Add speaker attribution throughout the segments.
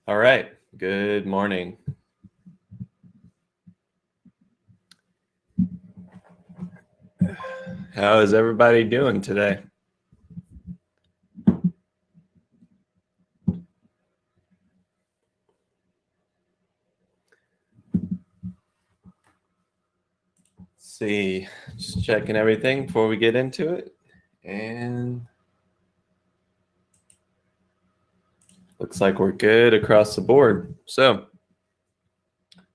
Speaker 1: All right, good morning. How is everybody doing today? Let's see, just checking everything before we get into it. And looks like we're good across the board. So,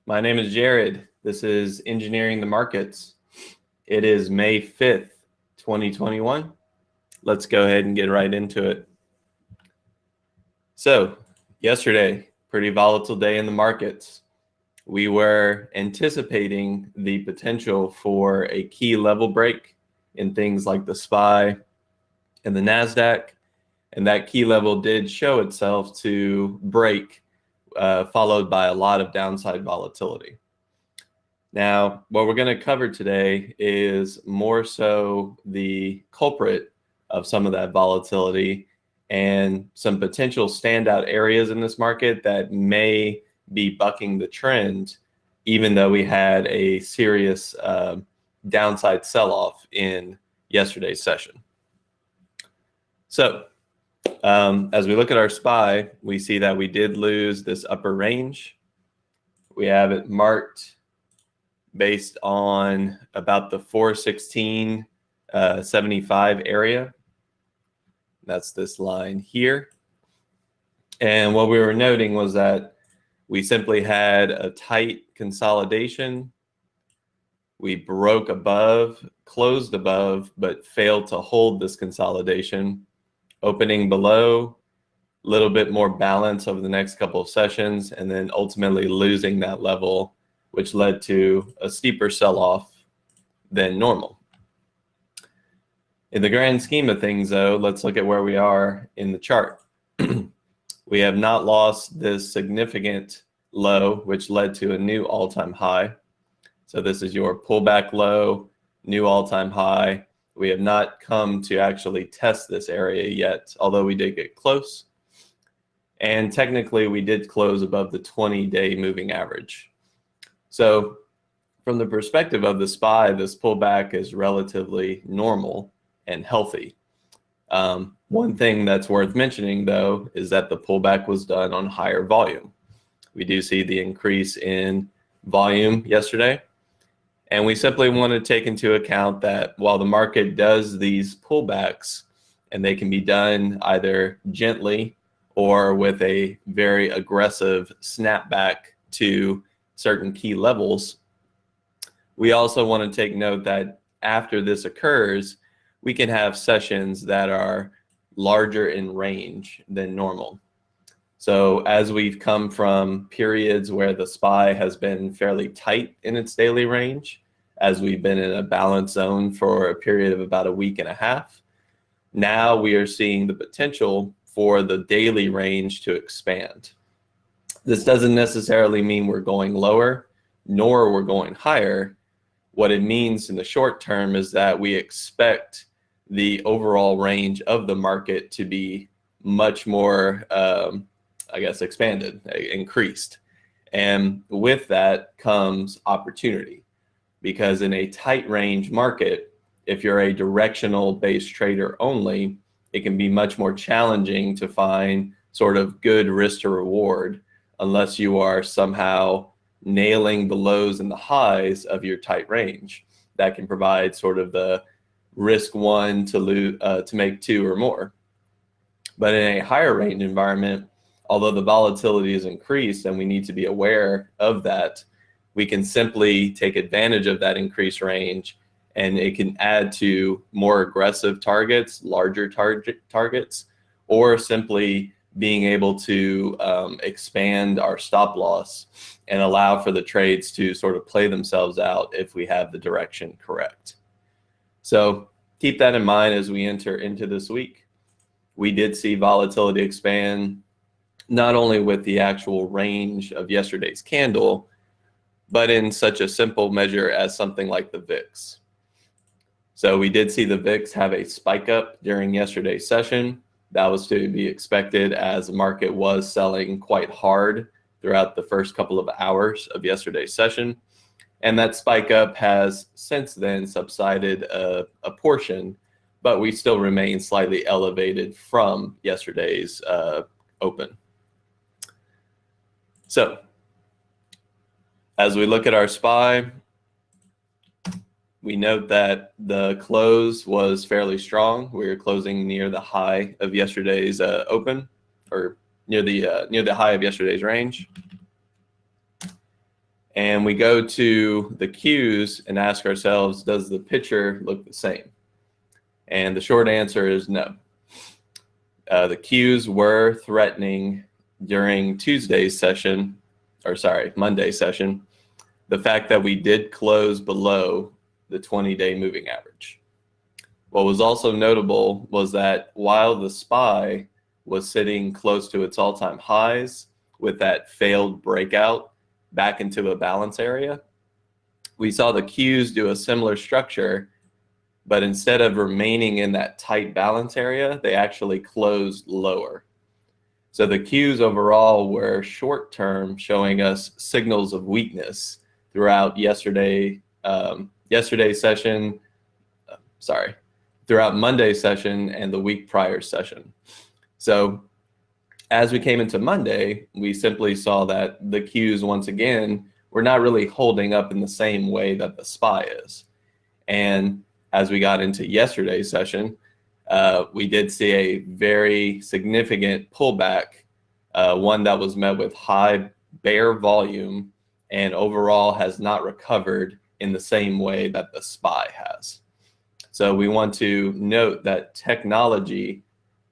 Speaker 1: my name is Jared. This is Engineering the Markets. It is May 5th, 2021. Let's go ahead and get right into it. So, yesterday, pretty volatile day in the markets. We were anticipating the potential for a key level break in things like the SPY and the NASDAQ. And that key level did show itself to break, followed by a lot of downside volatility. Now, what we're going to cover today is more so the culprit of some of that volatility and some potential standout areas in this market that may be bucking the trend, even though we had a serious downside sell-off in yesterday's session. So as we look at our SPY, we see that we did lose this upper range. We have it marked based on about the 416.75 area. That's this line here. And what we were noting was that we simply had a tight consolidation. We broke above, closed above, but failed to hold this consolidation. Opening below, a little bit more balance over the next couple of sessions, and then ultimately losing that level, which led to a steeper sell-off than normal. In the grand scheme of things, though, let's look at where we are in the chart. We have not lost this significant low, which led to a new all-time high. So this is your pullback low, new all-time high. We have not come to actually test this area yet, although we did get close. And technically, we did close above the 20-day moving average. So from the perspective of the SPY, this pullback is relatively normal and healthy. One thing that's worth mentioning, though, is that the pullback was done on higher volume. We do see the increase in volume yesterday. And we simply want to take into account that while the market does these pullbacks, and they can be done either gently or with a very aggressive snapback to certain key levels, we also want to take note that after this occurs, we can have sessions that are larger in range than normal. So as we've come from periods where the SPY has been fairly tight in its daily range, as we've been in a balance zone for a period of about a week and a half, now we are seeing the potential for the daily range to expand. This doesn't necessarily mean we're going lower, nor we're going higher. What it means in the short term is that we expect the overall range of the market to be much more, expanded, increased. And with that comes opportunity, because in a tight range market, if you're a directional based trader only, it can be much more challenging to find sort of good risk to reward unless you are somehow nailing the lows and the highs of your tight range. That can provide sort of the risk one to make two or more. But in a higher range environment, although the volatility is increased and we need to be aware of that, we can simply take advantage of that increased range, and it can add to more aggressive targets, larger targets, or simply being able to expand our stop loss and allow for the trades to sort of play themselves out if we have the direction correct. So keep that in mind as we enter into this week. We did see volatility expand, not only with the actual range of yesterday's candle, but in such a simple measure as something like the VIX. So we did see the VIX have a spike up during yesterday's session, That was to be expected as the market was selling quite hard throughout the first couple of hours of yesterday's session. And that spike up has since then subsided a portion, but we still remain slightly elevated from yesterday's open. So as we look at our SPY, we note that the close was fairly strong. We were closing near the high of yesterday's open, or near the high of yesterday's range. And we go to the Qs and ask ourselves, does the picture look the same? And the short answer is no. The Qs were threatening during Monday's session, the fact that we did close below the 20-day moving average. What was also notable was that while the SPY was sitting close to its all-time highs with that failed breakout back into a balance area, we saw the Qs do a similar structure, but instead of remaining in that tight balance area, they actually closed lower. So the Qs overall were short-term, showing us signals of weakness throughout throughout Monday's session and the week prior session. So as we came into Monday, we simply saw that the Qs once again were not really holding up in the same way that the SPY is. And as we got into yesterday's session, we did see a very significant pullback, one that was met with high bear volume and overall has not recovered in the same way that the SPY has. So we want to note that technology,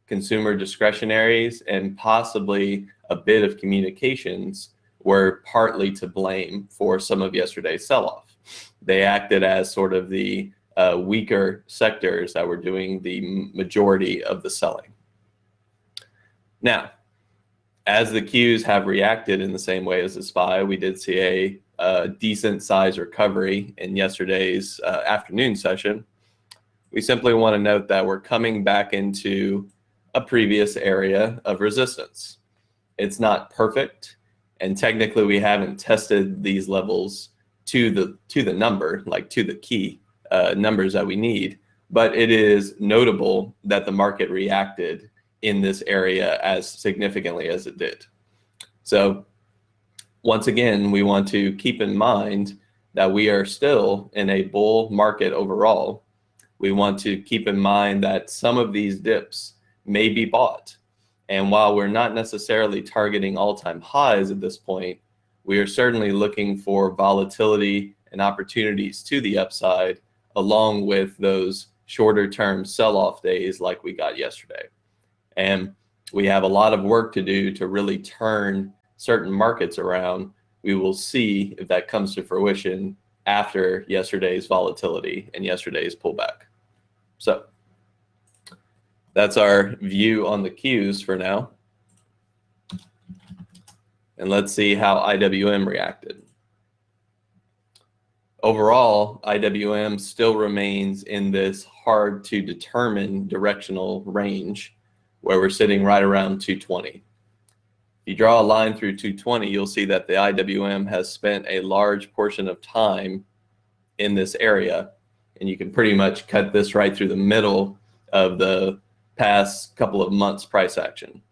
Speaker 1: consumer discretionaries, and possibly a bit of communications were partly to blame for some of yesterday's sell-off. They acted as sort of the weaker sectors that were doing the majority of the selling. Now, as the Qs have reacted in the same way as the SPY, we did see a decent size recovery in yesterday's afternoon session. We simply want to note that we're coming back into a previous area of resistance. It's not perfect, and technically we haven't tested these levels to the number, like to the key numbers that we need, but it is notable that the market reacted in this area as significantly as it did. So once again, we want to keep in mind that we are still in a bull market overall. We want to keep in mind that some of these dips may be bought. And while we're not necessarily targeting all-time highs at this point, we are certainly looking for volatility and opportunities to the upside, along with those shorter term sell-off days like we got yesterday. And we have a lot of work to do to really turn certain markets around. We will see if that comes to fruition after yesterday's volatility and yesterday's pullback. So that's our view on the Qs for now. And let's see how IWM reacted. Overall, IWM still remains in this hard to determine directional range where we're sitting right around 220. If you draw a line through 220, you'll see that the IWM has spent a large portion of time in this area, and you can pretty much cut this right through the middle of the past couple of months price action.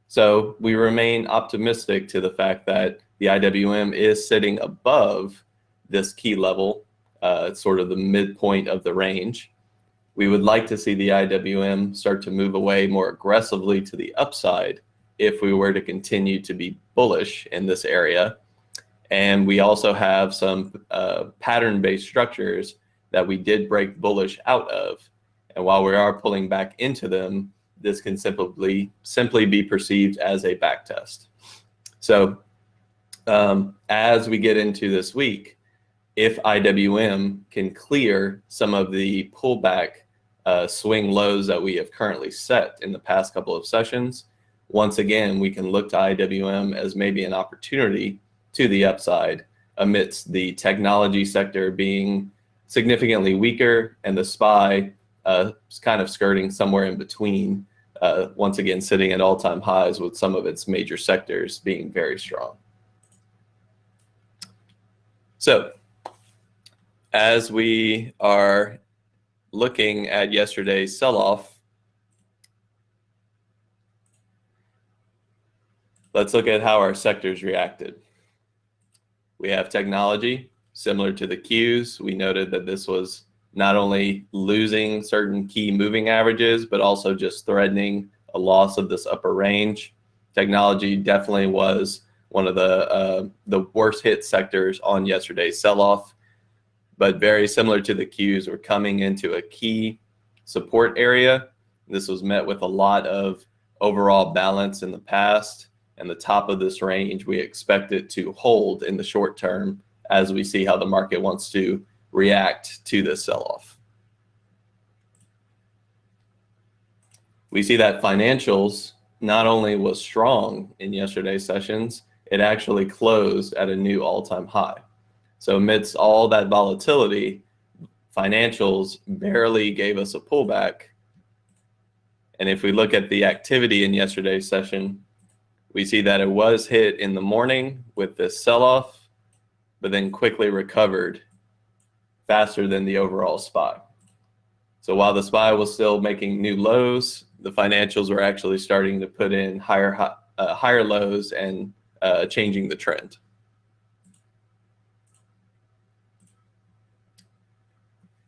Speaker 1: So we remain optimistic to the fact that the IWM is sitting above this key level, sort of the midpoint of the range. We would like to see the IWM start to move away more aggressively to the upside if we were to continue to be bullish in this area. And we also have some pattern-based structures that we did break bullish out of. And while we are pulling back into them, this can simply be perceived as a back test. So as we get into this week, if IWM can clear some of the pullback swing lows that we have currently set in the past couple of sessions, once again, we can look to IWM as maybe an opportunity to the upside amidst the technology sector being significantly weaker and the SPY kind of skirting somewhere in between once again sitting at all-time highs with some of its major sectors being very strong. So as we are looking at yesterday's sell-off, let's look at how our sectors reacted. We have technology, similar to the Qs. We noted that this was not only losing certain key moving averages, but also just threatening a loss of this upper range. Technology definitely was one of the worst hit sectors on yesterday's sell-off, but very similar to the Qs, we're coming into a key support area. This was met with a lot of overall balance in the past, and the top of this range we expect it to hold in the short term as we see how the market wants to react to this sell-off. We see that financials not only was strong in yesterday's sessions, it actually closed at a new all-time high. So amidst all that volatility, financials barely gave us a pullback. And if we look at the activity in yesterday's session, we see that it was hit in the morning with this sell-off, but then quickly recovered faster than the overall SPY. So while the SPY was still making new lows, the financials were actually starting to put in higher lows and changing the trend.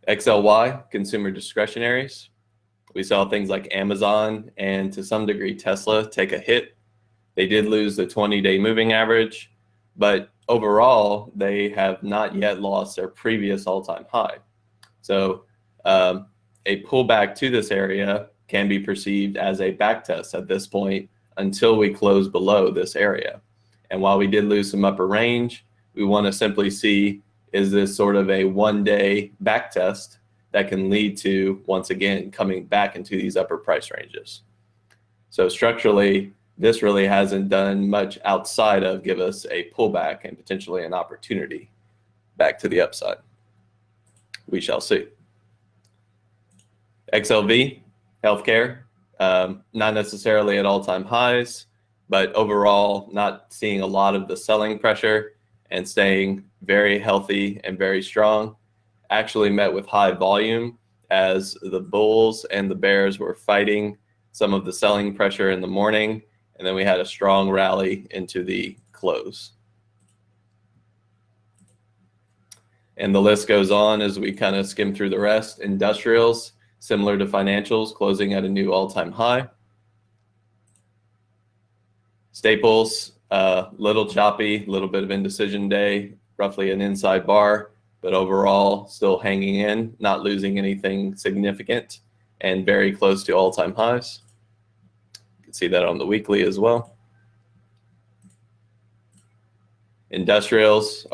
Speaker 1: XLY, consumer discretionaries. We saw things like Amazon and to some degree Tesla take a hit. They did lose the 20-day moving average, but overall, they have not yet lost their previous all-time high. So a pullback to this area can be perceived as a backtest at this point until we close below this area. And while we did lose some upper range, we want to simply see, is this sort of a one-day backtest that can lead to, once again, coming back into these upper price ranges. So structurally, this really hasn't done much outside of give us a pullback and potentially an opportunity back to the upside. We shall see. XLV, healthcare, not necessarily at all-time highs, but overall not seeing a lot of the selling pressure and staying very healthy and very strong. Actually met with high volume as the bulls and the bears were fighting some of the selling pressure in the morning, and then we had a strong rally into the close. And the list goes on as we kind of skim through the rest. Industrials, similar to financials, closing at a new all-time high. Staples, little choppy, little bit of indecision day, roughly an inside bar, but overall still hanging in, not losing anything significant, and very close to all-time highs. You can see that on the weekly as well. Utilities,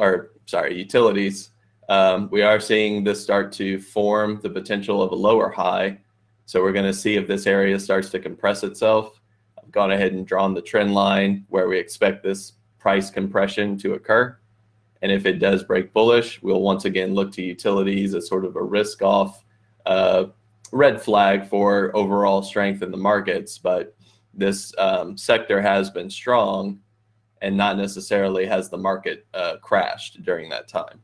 Speaker 1: we are seeing this start to form the potential of a lower high. So we're going to see if this area starts to compress itself. I've gone ahead and drawn the trend line where we expect this price compression to occur. And if it does break bullish, we'll once again look to utilities as sort of a risk off red flag for overall strength in the markets. But this sector has been strong and not necessarily has the market crashed during that time.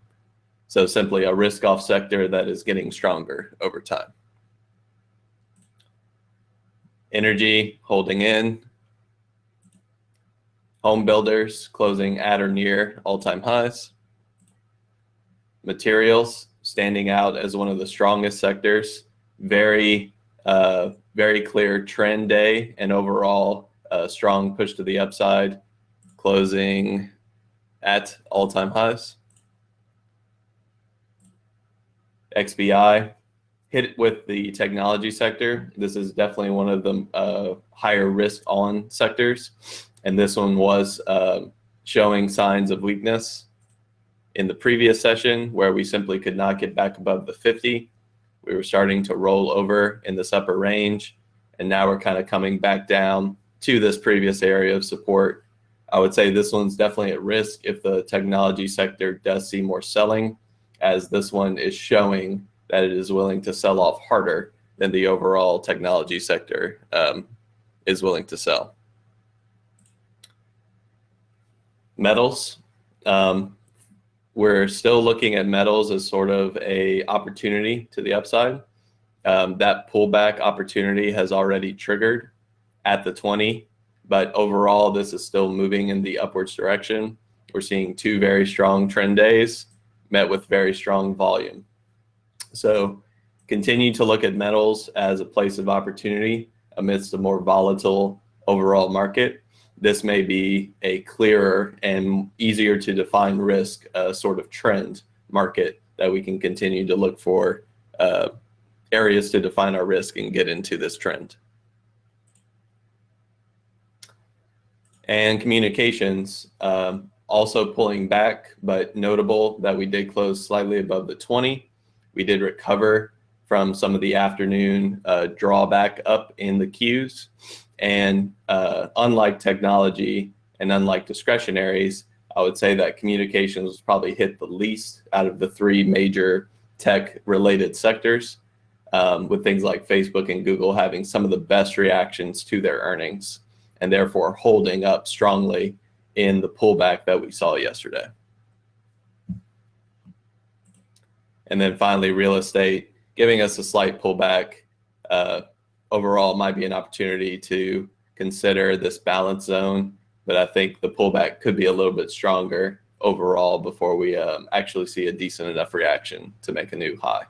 Speaker 1: So simply a risk off sector that is getting stronger over time. Energy holding in. Home builders closing at or near all-time highs. Materials standing out as one of the strongest sectors. Very clear trend day and overall strong push to the upside, closing at all-time highs. XBI hit with the technology sector. This is definitely one of the higher risk on sectors. And this one was showing signs of weakness in the previous session where we simply could not get back above the 50. We were starting to roll over in this upper range, and now we're kind of coming back down to this previous area of support. I would say this one's definitely at risk if the technology sector does see more selling, as this one is showing that it is willing to sell off harder than the overall technology sector is willing to sell. Metals. We're still looking at metals as sort of a opportunity to the upside. That pullback opportunity has already triggered at the 20, but overall this is still moving in the upwards direction. We're seeing 2 very strong trend days met with very strong volume. So continue to look at metals as a place of opportunity amidst a more volatile overall market. This may be a clearer and easier to define risk sort of trend market that we can continue to look for areas to define our risk and get into this trend. And communications, also pulling back, but notable that we did close slightly above the 20. We did recover from some of the afternoon drawback up in the Qs. And unlike technology and unlike discretionaries, I would say that communications was probably hit the least out of the 3 major tech-related sectors, with things like Facebook and Google having some of the best reactions to their earnings and therefore holding up strongly in the pullback that we saw yesterday. And then finally, real estate, giving us a slight pullback. Overall, might be an opportunity to consider this balance zone, but I think the pullback could be a little bit stronger overall before we actually see a decent enough reaction to make a new high.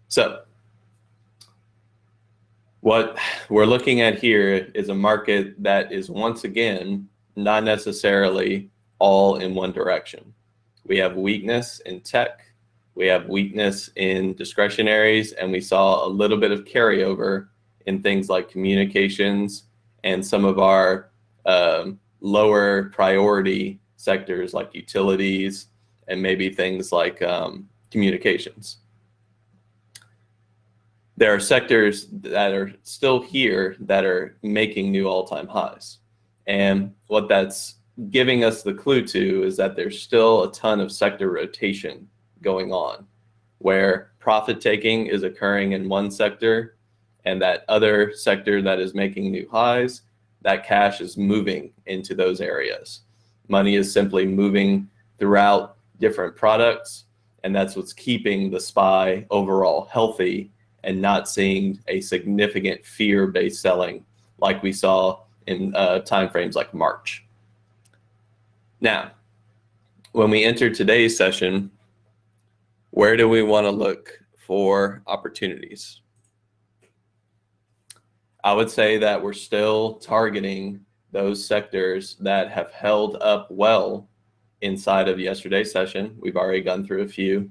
Speaker 1: So what we're looking at here is a market that is once again not necessarily all in one direction. We have weakness in tech, we have weakness in discretionaries, and we saw a little bit of carryover in things like communications and some of our lower priority sectors like utilities and maybe things like communications. There are sectors that are still here that are making new all-time highs. And what that's giving us the clue to is that there's still a ton of sector rotation going on, where profit taking is occurring in one sector and that other sector that is making new highs, that cash is moving into those areas. Money is simply moving throughout different products, and that's what's keeping the SPY overall healthy and not seeing a significant fear-based selling like we saw in timeframes like March. Now, when we enter today's session, where do we want to look for opportunities? I would say that we're still targeting those sectors that have held up well inside of yesterday's session. We've already gone through a few.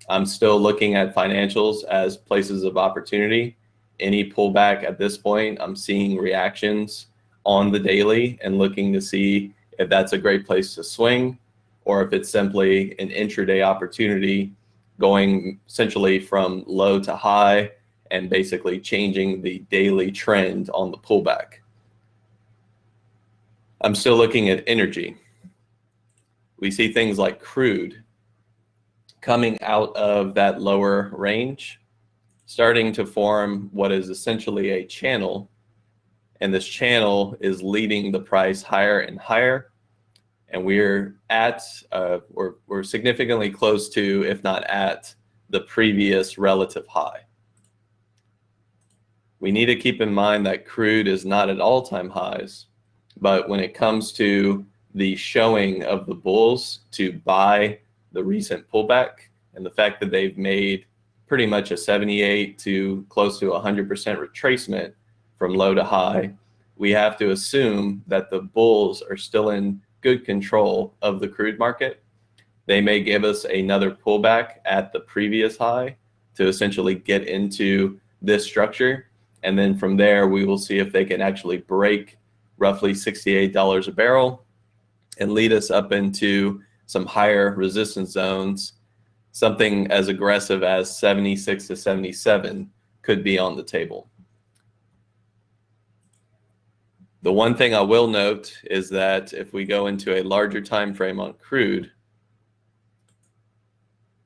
Speaker 1: I'm still looking at financials as places of opportunity. Any pullback at this point, I'm seeing reactions on the daily and looking to see if that's a great place to swing or if it's simply an intraday opportunity going essentially from low to high and basically changing the daily trend on the pullback. I'm still looking at energy. We see things like crude coming out of that lower range, starting to form what is essentially a channel, and this channel is leading the price higher and higher, and we're at we're significantly close to, if not at, the previous relative high. We need to keep in mind that crude is not at all-time highs, but when it comes to the showing of the bulls to buy the recent pullback and the fact that they've made pretty much a 78 to close to 100% retracement from low to high, we have to assume that the bulls are still in good control of the crude market. They may give us another pullback at the previous high to essentially get into this structure. And then from there, we will see if they can actually break roughly $68 a barrel and lead us up into some higher resistance zones. Something as aggressive as 76 to 77 could be on the table. The one thing I will note is that if we go into a larger time frame on crude,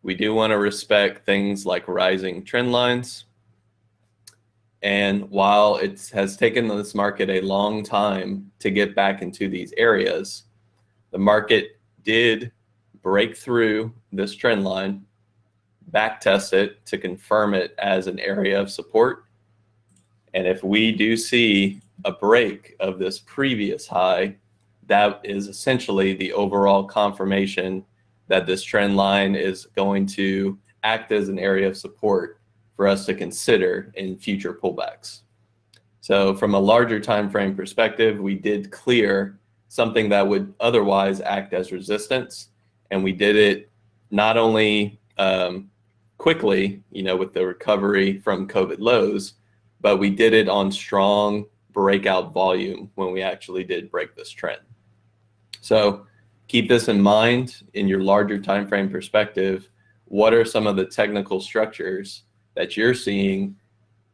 Speaker 1: we do want to respect things like rising trend lines. And while it has taken this market a long time to get back into these areas, the market did break through this trend line, back test it to confirm it as an area of support. And if we do see a break of this previous high, that is essentially the overall confirmation that this trend line is going to act as an area of support for us to consider in future pullbacks. So from a larger time frame perspective, we did clear something that would otherwise act as resistance, and we did it not only quickly, with the recovery from COVID lows, but we did it on strong breakout volume when we actually did break this trend. So keep this in mind in your larger time frame perspective. What are some of the technical structures that you're seeing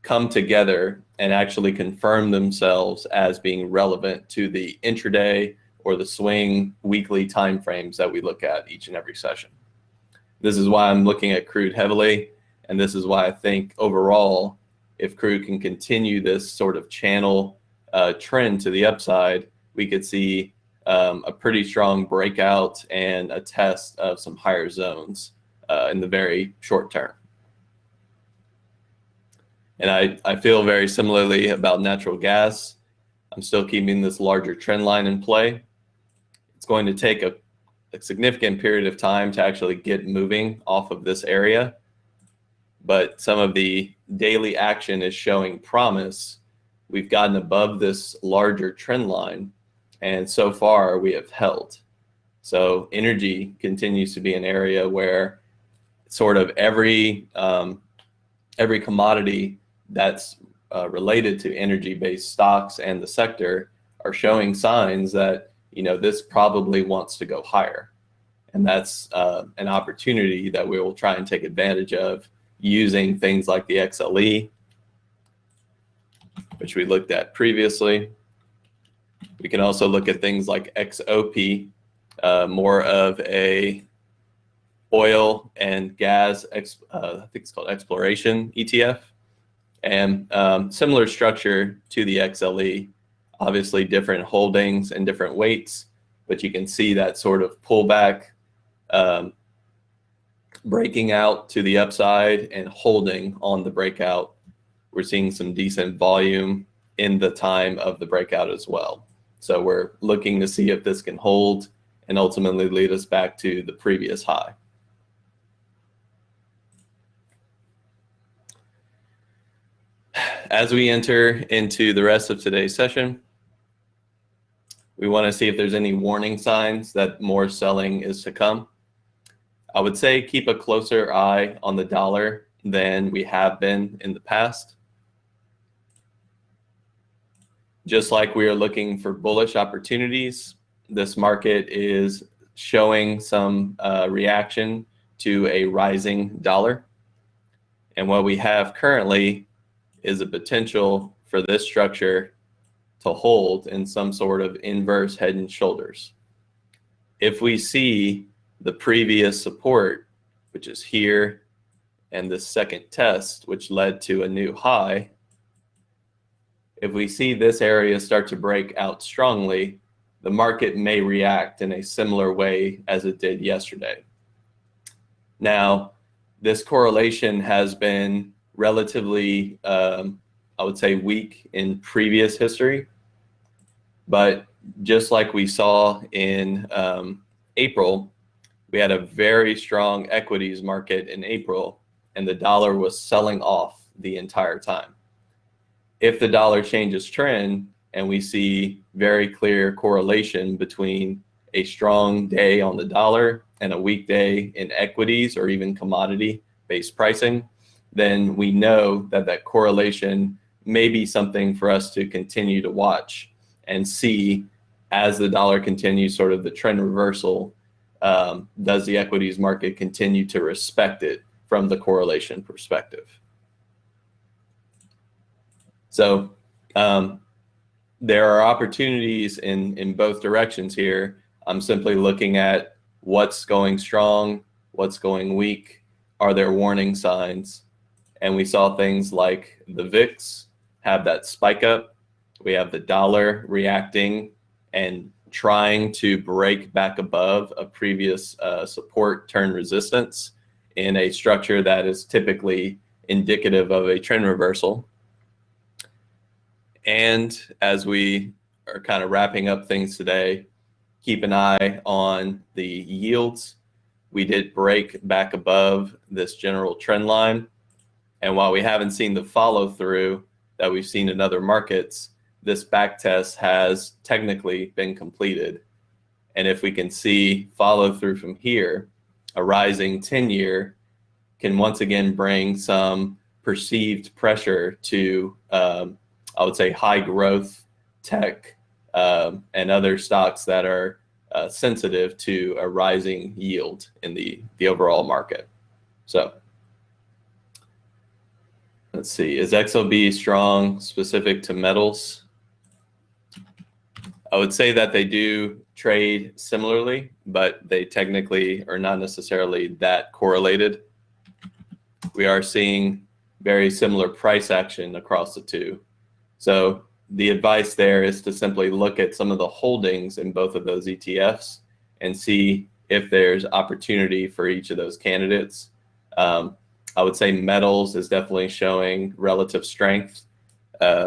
Speaker 1: come together and actually confirm themselves as being relevant to the intraday or the swing weekly time frames that we look at each and every session? This is why I'm looking at crude heavily, and this is why I think overall, if crude can continue this sort of channel trend to the upside, we could see a pretty strong breakout and a test of some higher zones in the very short term. And I feel very similarly about natural gas. I'm still keeping this larger trend line in play. It's going to take a significant period of time to actually get moving off of this area, but some of the daily action is showing promise. We've gotten above this larger trend line, and so far we have held. So energy continues to be an area where sort of every commodity that's related to energy-based stocks and the sector are showing signs that this probably wants to go higher, and that's an opportunity that we will try and take advantage of using things like the XLE, which we looked at previously. We can also look at things like XOP, more of a oil and gas, I think it's called exploration ETF, and similar structure to the XLE, obviously different holdings and different weights, but you can see that sort of pullback, breaking out to the upside and holding on the breakout. We're seeing some decent volume in the time of the breakout as well. So we're looking to see if this can hold and ultimately lead us back to the previous high. As we enter into the rest of today's session, we want to see if there's any warning signs that more selling is to come. I would say keep a closer eye on the dollar than we have been in the past. Just like we are looking for bullish opportunities, this market is showing some reaction to a rising dollar. And what we have currently is a potential for this structure to hold in some sort of inverse head and shoulders. If we see the previous support, which is here, and the second test, which led to a new high, if we see this area start to break out strongly, the market may react in a similar way as it did yesterday. Now, this correlation has been relatively, I would say, weak in previous history, but just like we saw in April, we had a very strong equities market in April, and the dollar was selling off the entire time. If the dollar changes trend and we see very clear correlation between a strong day on the dollar and a weak day in equities or even commodity-based pricing, then we know that that correlation may be something for us to continue to watch and see as the dollar continues sort of the trend reversal. Does the equities market continue to respect it from the correlation perspective? So there are opportunities in both directions here. I'm simply looking at what's going strong, what's going weak, are there warning signs? And we saw things like the VIX have that spike up. We have the dollar reacting and trying to break back above a previous support turn resistance in a structure that is typically indicative of a trend reversal. And as we are kind of wrapping up things today, keep an eye on the yields. We did break back above this general trend line. And while we haven't seen the follow through that we've seen in other markets, this back test has technically been completed. And if we can see follow through from here, a rising 10-year can once again bring some perceived pressure to, I would say, high growth tech and other stocks that are sensitive to a rising yield in the overall market. So let's see, is XLB strong specific to metals? I would say that they do trade similarly, but they technically are not necessarily that correlated. We are seeing very similar price action across the two. So the advice there is to simply look at some of the holdings in both of those ETFs and see if there's opportunity for each of those candidates. I would say metals is definitely showing relative strength,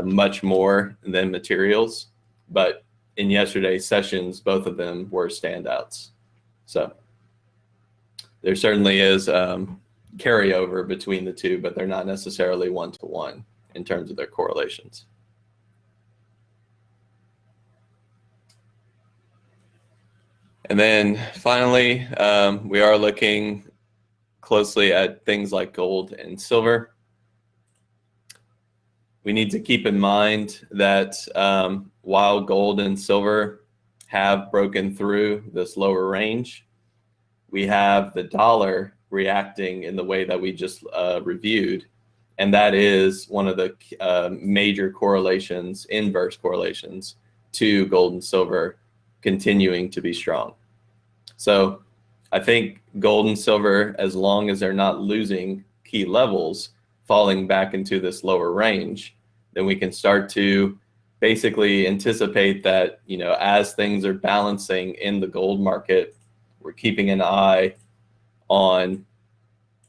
Speaker 1: much more than materials, but in yesterday's sessions, both of them were standouts. So there certainly is carryover between the two, but they're not necessarily one-to-one in terms of their correlations. And then finally, we are looking closely at things like gold and silver. We need to keep in mind that while gold and silver have broken through this lower range, we have the dollar reacting in the way that we just reviewed. And that is one of the major correlations, inverse correlations, to gold and silver continuing to be strong. So I think gold and silver, as long as they're not losing key levels, falling back into this lower range, then we can start to basically anticipate that, you know, as things are balancing in the gold market, we're keeping an eye on,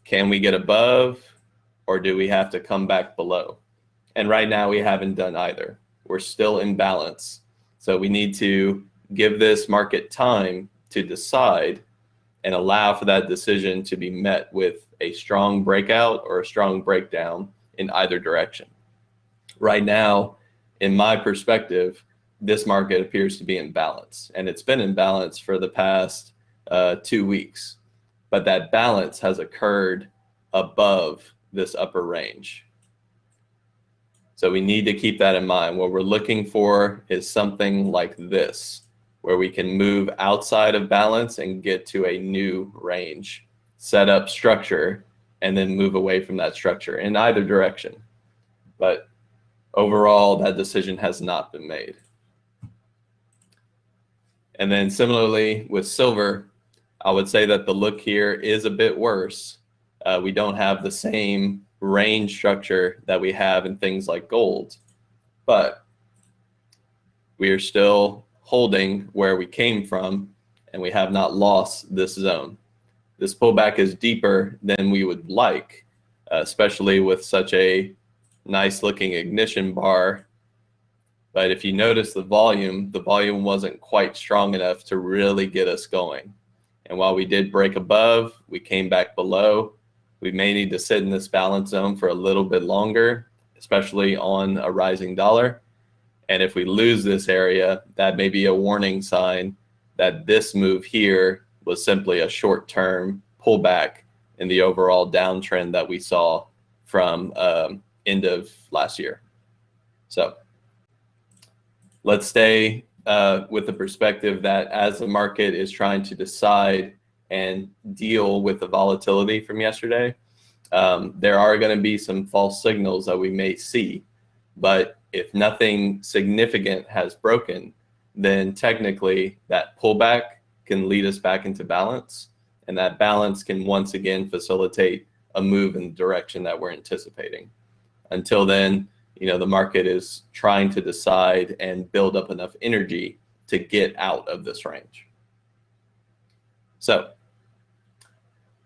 Speaker 1: can we get above or do we have to come back below? And right now we haven't done either. We're still in balance. So we need to give this market time to decide and allow for that decision to be met with a strong breakout or a strong breakdown in either direction. Right now, in my perspective, this market appears to be in balance, and it's been in balance for the past 2 weeks, but that balance has occurred above this upper range. So we need to keep that in mind. What we're looking for is something like this, where we can move outside of balance and get to a new range, set up structure, and then move away from that structure in either direction. But overall, that decision has not been made. And then similarly with silver, I would say that the look here is a bit worse. We don't have the same range structure that we have in things like gold, but we are still holding where we came from, and we have not lost this zone. This pullback is deeper than we would like, especially with such a nice looking ignition bar. But if you notice the volume wasn't quite strong enough to really get us going. And while we did break above, we came back below. We may need to sit in this balance zone for a little bit longer, especially on a rising dollar. And if we lose this area, that may be a warning sign that this move here was simply a short-term pullback in the overall downtrend that we saw from end of last year. So let's stay with the perspective that as the market is trying to decide and deal with the volatility from yesterday, there are going to be some false signals that we may see. But if nothing significant has broken, then technically that pullback can lead us back into balance, and that balance can once again facilitate a move in the direction that we're anticipating. Until then, the market is trying to decide and build up enough energy to get out of this range. So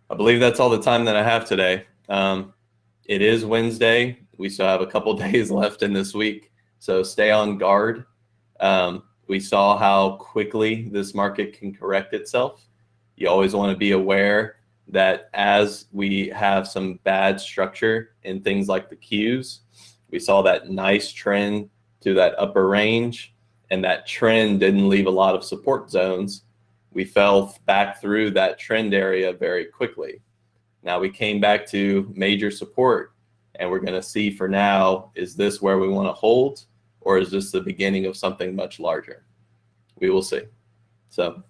Speaker 1: I believe that's all the time that I have today. It is Wednesday. We still have a couple days left in this week, so stay on guard. We saw how quickly this market can correct itself. You always want to be aware that as we have some bad structure in things like the Qs, we saw that nice trend to that upper range, and that trend didn't leave a lot of support zones. We fell back through that trend area very quickly. Now we came back to major support, and we're going to see for now, is this where we want to hold, or is this the beginning of something much larger? We will see. So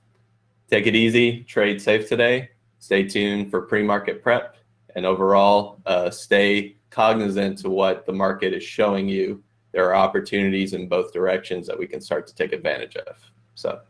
Speaker 1: take it easy, trade safe today. Stay tuned for pre-market prep, and overall, stay cognizant to what the market is showing you. There are opportunities in both directions that we can start to take advantage of. So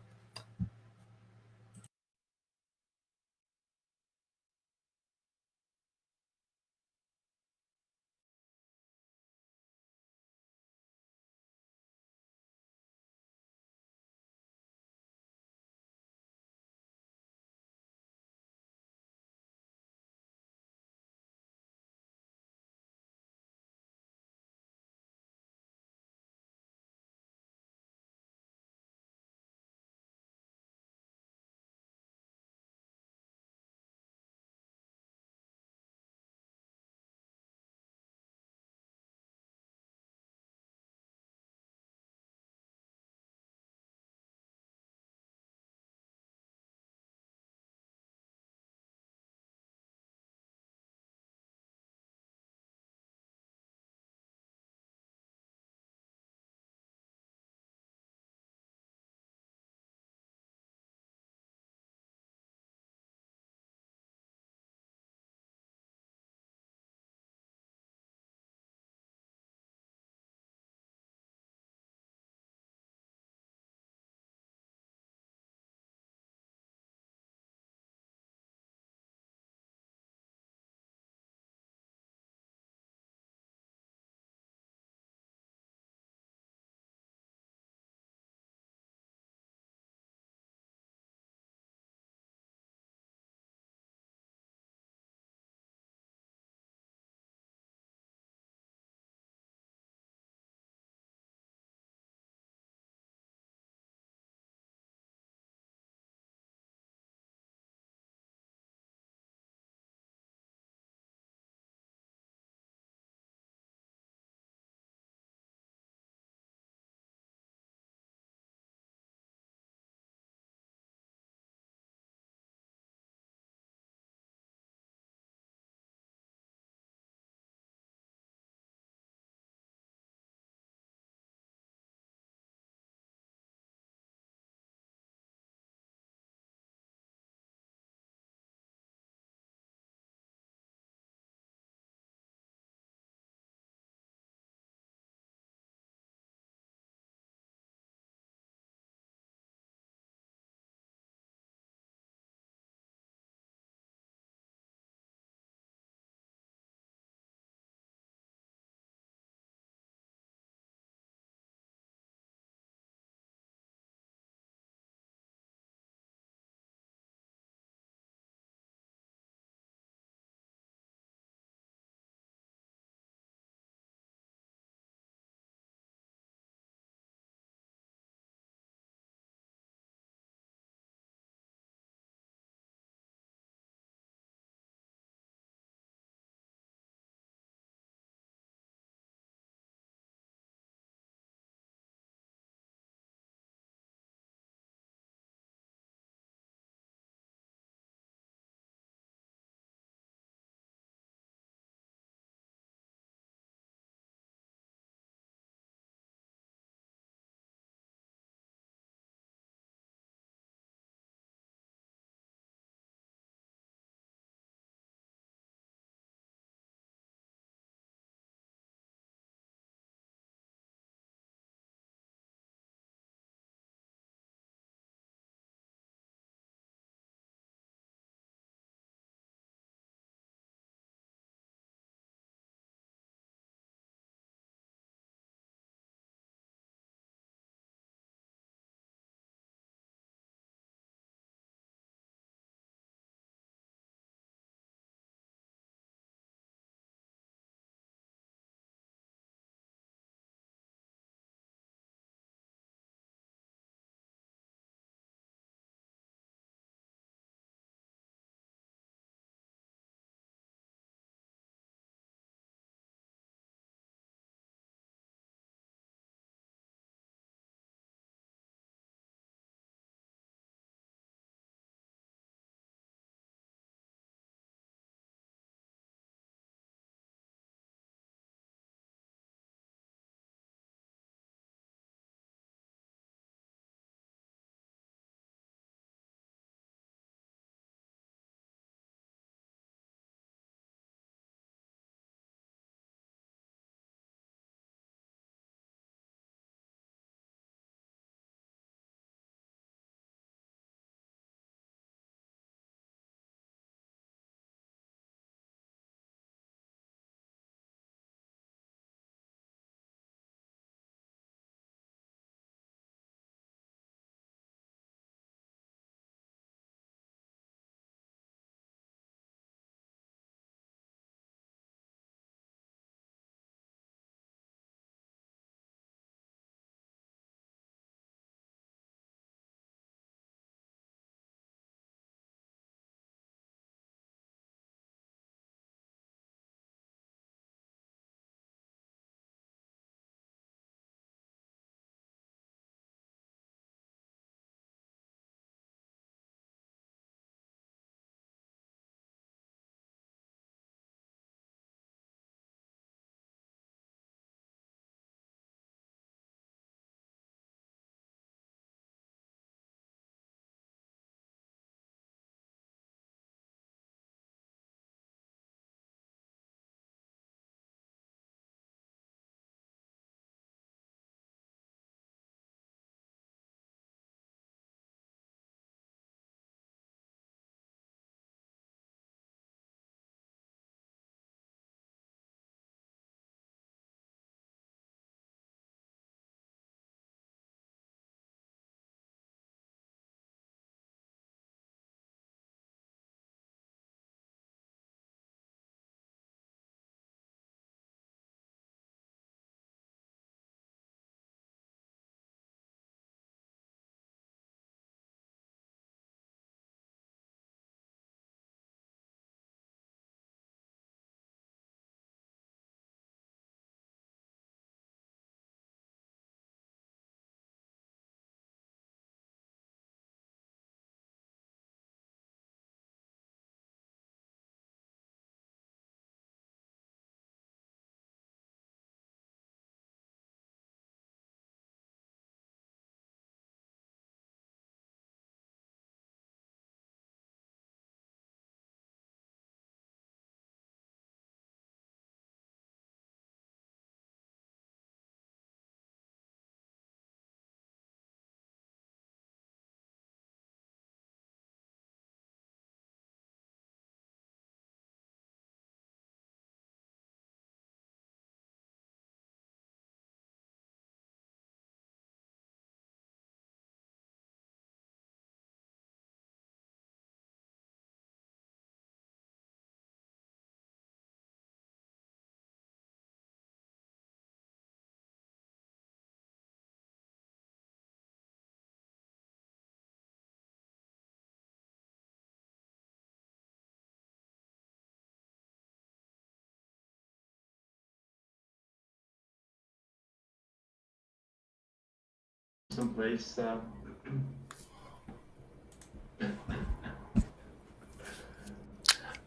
Speaker 2: someplace.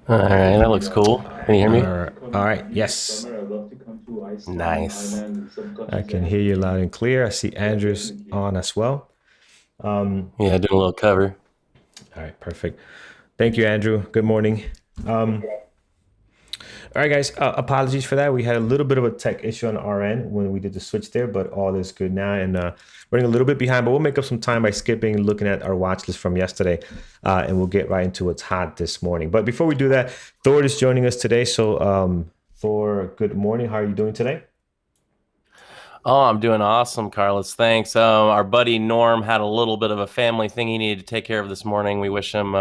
Speaker 3: All right, that looks cool. Can you hear me?
Speaker 4: All right. Yes,
Speaker 2: I'd love to come to Iceland,
Speaker 3: Nice.
Speaker 2: Ireland, and some
Speaker 4: I
Speaker 2: countries
Speaker 4: can
Speaker 2: there.
Speaker 4: hear you loud and clear. I see Andrew's
Speaker 2: Definitely.
Speaker 4: on as well.
Speaker 3: Yeah, doing a little cover.
Speaker 4: All right, perfect. Thank you, Andrew. Good morning. All right, guys. Apologies for that. We had a little bit of a tech issue on our end when we did the switch there, but all is good now. And running a little bit behind, but we'll make up some time by skipping, looking at our watch list from yesterday, and we'll get right into what's hot this morning. But before we do that, Thor is joining us today. So, Thor, good morning. How are you doing today?
Speaker 3: Oh, I'm doing awesome, Carlos. Thanks. Our buddy Norm had a little bit of a family thing he needed to take care of this morning. We wish him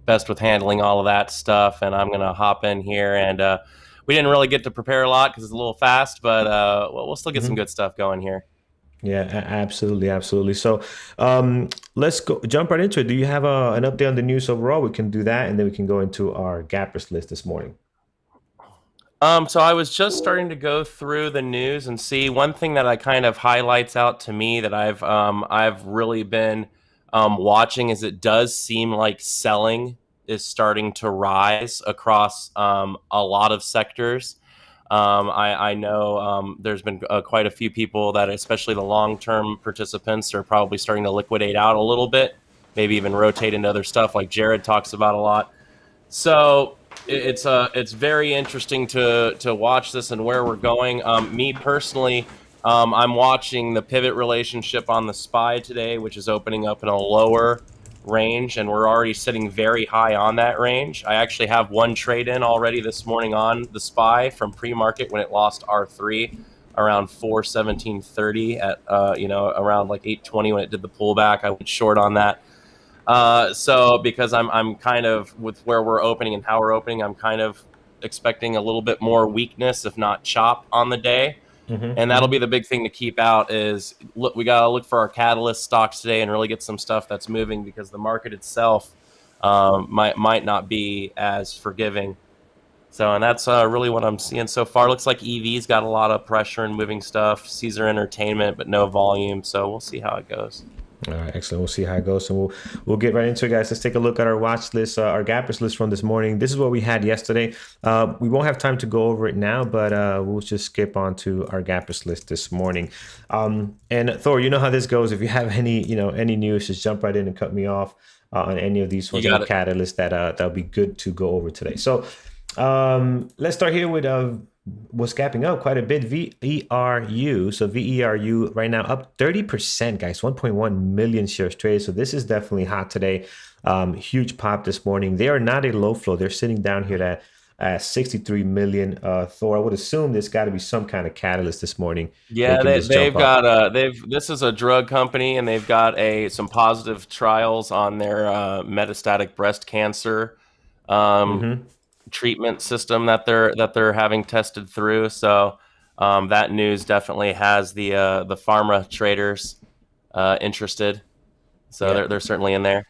Speaker 3: best with handling all of that stuff. And I'm going to hop in here. And we didn't really get to prepare a lot because it's a little fast, but we'll still get some good stuff going here.
Speaker 4: Yeah, absolutely, absolutely. So, let's go jump right into it. Do you have an update on the news overall? We can do that, and then we can go into our gappers list this morning.
Speaker 3: So I was just starting to go through the news and see one thing that I kind of highlights out to me that I've really been watching is it does seem like selling is starting to rise across a lot of sectors. I know there's been quite a few people that, especially the long-term participants, are probably starting to liquidate out a little bit, maybe even rotate into other stuff like Jared talks about a lot. So it's very interesting to watch this and where we're going. Me personally, I'm watching the pivot relationship on the SPY today, which is opening up in a lower range, and we're already sitting very high on that range. I actually have one trade in already this morning on the SPY from pre-market when it lost R3 around 417.30 at around like 820 when it did the pullback. I went short on that. So because I'm kind of with where we're opening and how we're opening, I'm kind of expecting a little bit more weakness, if not chop, on the day. And that'll be the big thing to keep out is look, we got to look for our catalyst stocks today and really get some stuff that's moving because the market itself might not be as forgiving. So, and that's really what I'm seeing so far. Looks like EV's got a lot of pressure and moving stuff. Caesar Entertainment, but no volume. So we'll see how it goes.
Speaker 4: All right, excellent. We'll see how it goes, and we'll get right into it, guys. Let's take a look at our watch list, our gappers list from this morning. This is what we had yesterday. We won't have time to go over it now, but we'll just skip on to our gappers list this morning. And Thor, you know how this goes. If you have any news, just jump right in and cut me off on any of these ones, any catalysts that'll be good to go over today. So let's start here with was gapping up quite a bit. VERU. So VERU right now up 30%, guys. 1.1 million shares traded. So this is definitely hot today. Huge pop this morning. They are not a low flow. They're sitting down here at 63 million. Thor, I would assume there's got to be some kind of catalyst this morning.
Speaker 3: Yeah, they've got this is a drug company, and they've got some positive trials on their metastatic breast cancer treatment system that they're having tested through. So that news definitely has the pharma traders interested. So they're certainly in there.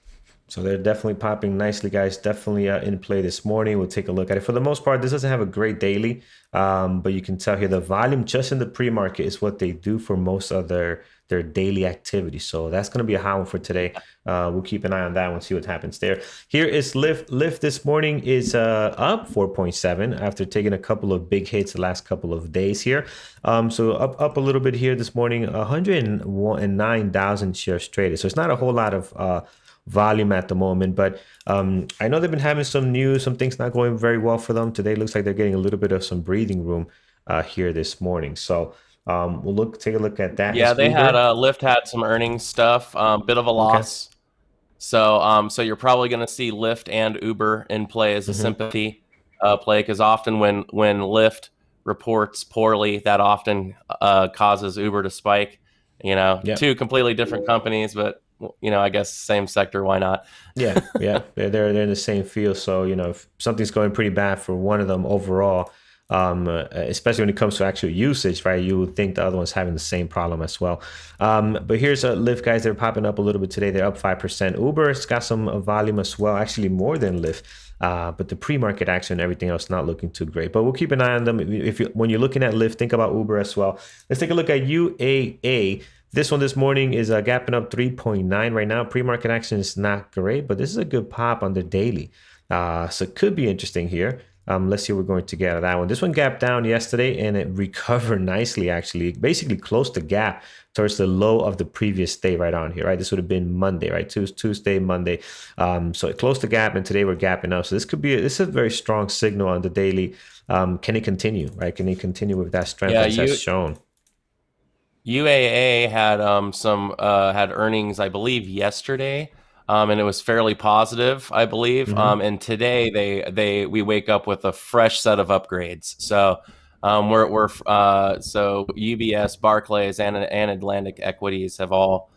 Speaker 4: So they're definitely popping nicely, guys. Definitely in play this morning. We'll take a look at it. For the most part, this doesn't have a great daily, but you can tell here the volume just in the pre-market is what they do for most of their daily activity. So that's going to be a hot one for today. We'll keep an eye on that one, see what happens there. Here is Lyft. Lyft this morning is up 4.7 after taking a couple of big hits the last couple of days here. So up a little bit here this morning, 109,000 shares traded. So it's not a whole lot of volume at the moment, but I know they've been having some news, some things not going very well for them. Today looks like they're getting a little bit of some breathing room here this morning. So we'll take a look at that.
Speaker 3: Yeah, they had Lyft had some earnings stuff, bit of a loss. Okay. So you're probably going to see Lyft and Uber in play as a sympathy play, because often when Lyft reports poorly, that often causes Uber to spike. Two completely different companies, but I guess same sector, why not?
Speaker 4: yeah, they're in the same field. So if something's going pretty bad for one of them overall, especially when it comes to actual usage, right? You would think the other one's having the same problem as well. But here's Lyft, guys. They're popping up a little bit today. They're up 5%. Uber's got some volume as well, actually more than Lyft. But the pre-market action and everything else not looking too great. But we'll keep an eye on them. When you're looking at Lyft, think about Uber as well. Let's take a look at UAA. This one this morning is gapping up 3.9 right now. Pre-market action is not great, but this is a good pop on the daily. So it could be interesting here. Let's see what we're going to get out of that one. This one gapped down yesterday and it recovered nicely, actually. Basically closed the gap towards the low of the previous day right on here, right? This would have been Monday, right? Tuesday, Monday. So it closed the gap and today we're gapping up. So this could be, this is a very strong signal on the daily. Can it continue, right? Can it continue with that strength that has shown?
Speaker 3: UAA had had earnings, I believe, yesterday. And it was fairly positive, I believe. And today we wake up with a fresh set of upgrades. So so UBS, Barclays, and Atlantic Equities have all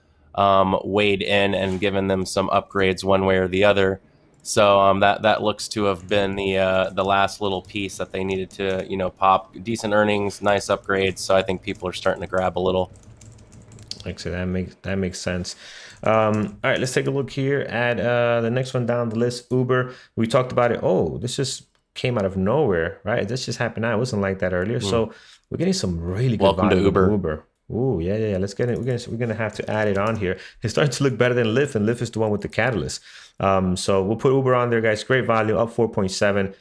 Speaker 3: weighed in and given them some upgrades one way or the other. So that looks to have been the last little piece that they needed to pop. Decent earnings, nice upgrades. So I think people are starting to grab a little.
Speaker 4: Actually, that makes sense. All right, let's take a look here at the next one down the list, Uber. We talked about it. Oh, this just came out of nowhere, right? This just happened now. It wasn't like that earlier. So we're getting some really good
Speaker 3: Welcome to
Speaker 4: volume
Speaker 3: Uber.
Speaker 4: Uber. Ooh, yeah. Let's get it. We're gonna have to add it on here. It's starting to look better than Lyft, and Lyft is the one with the catalyst. So we'll put Uber on there, guys. Great value, up 4.7.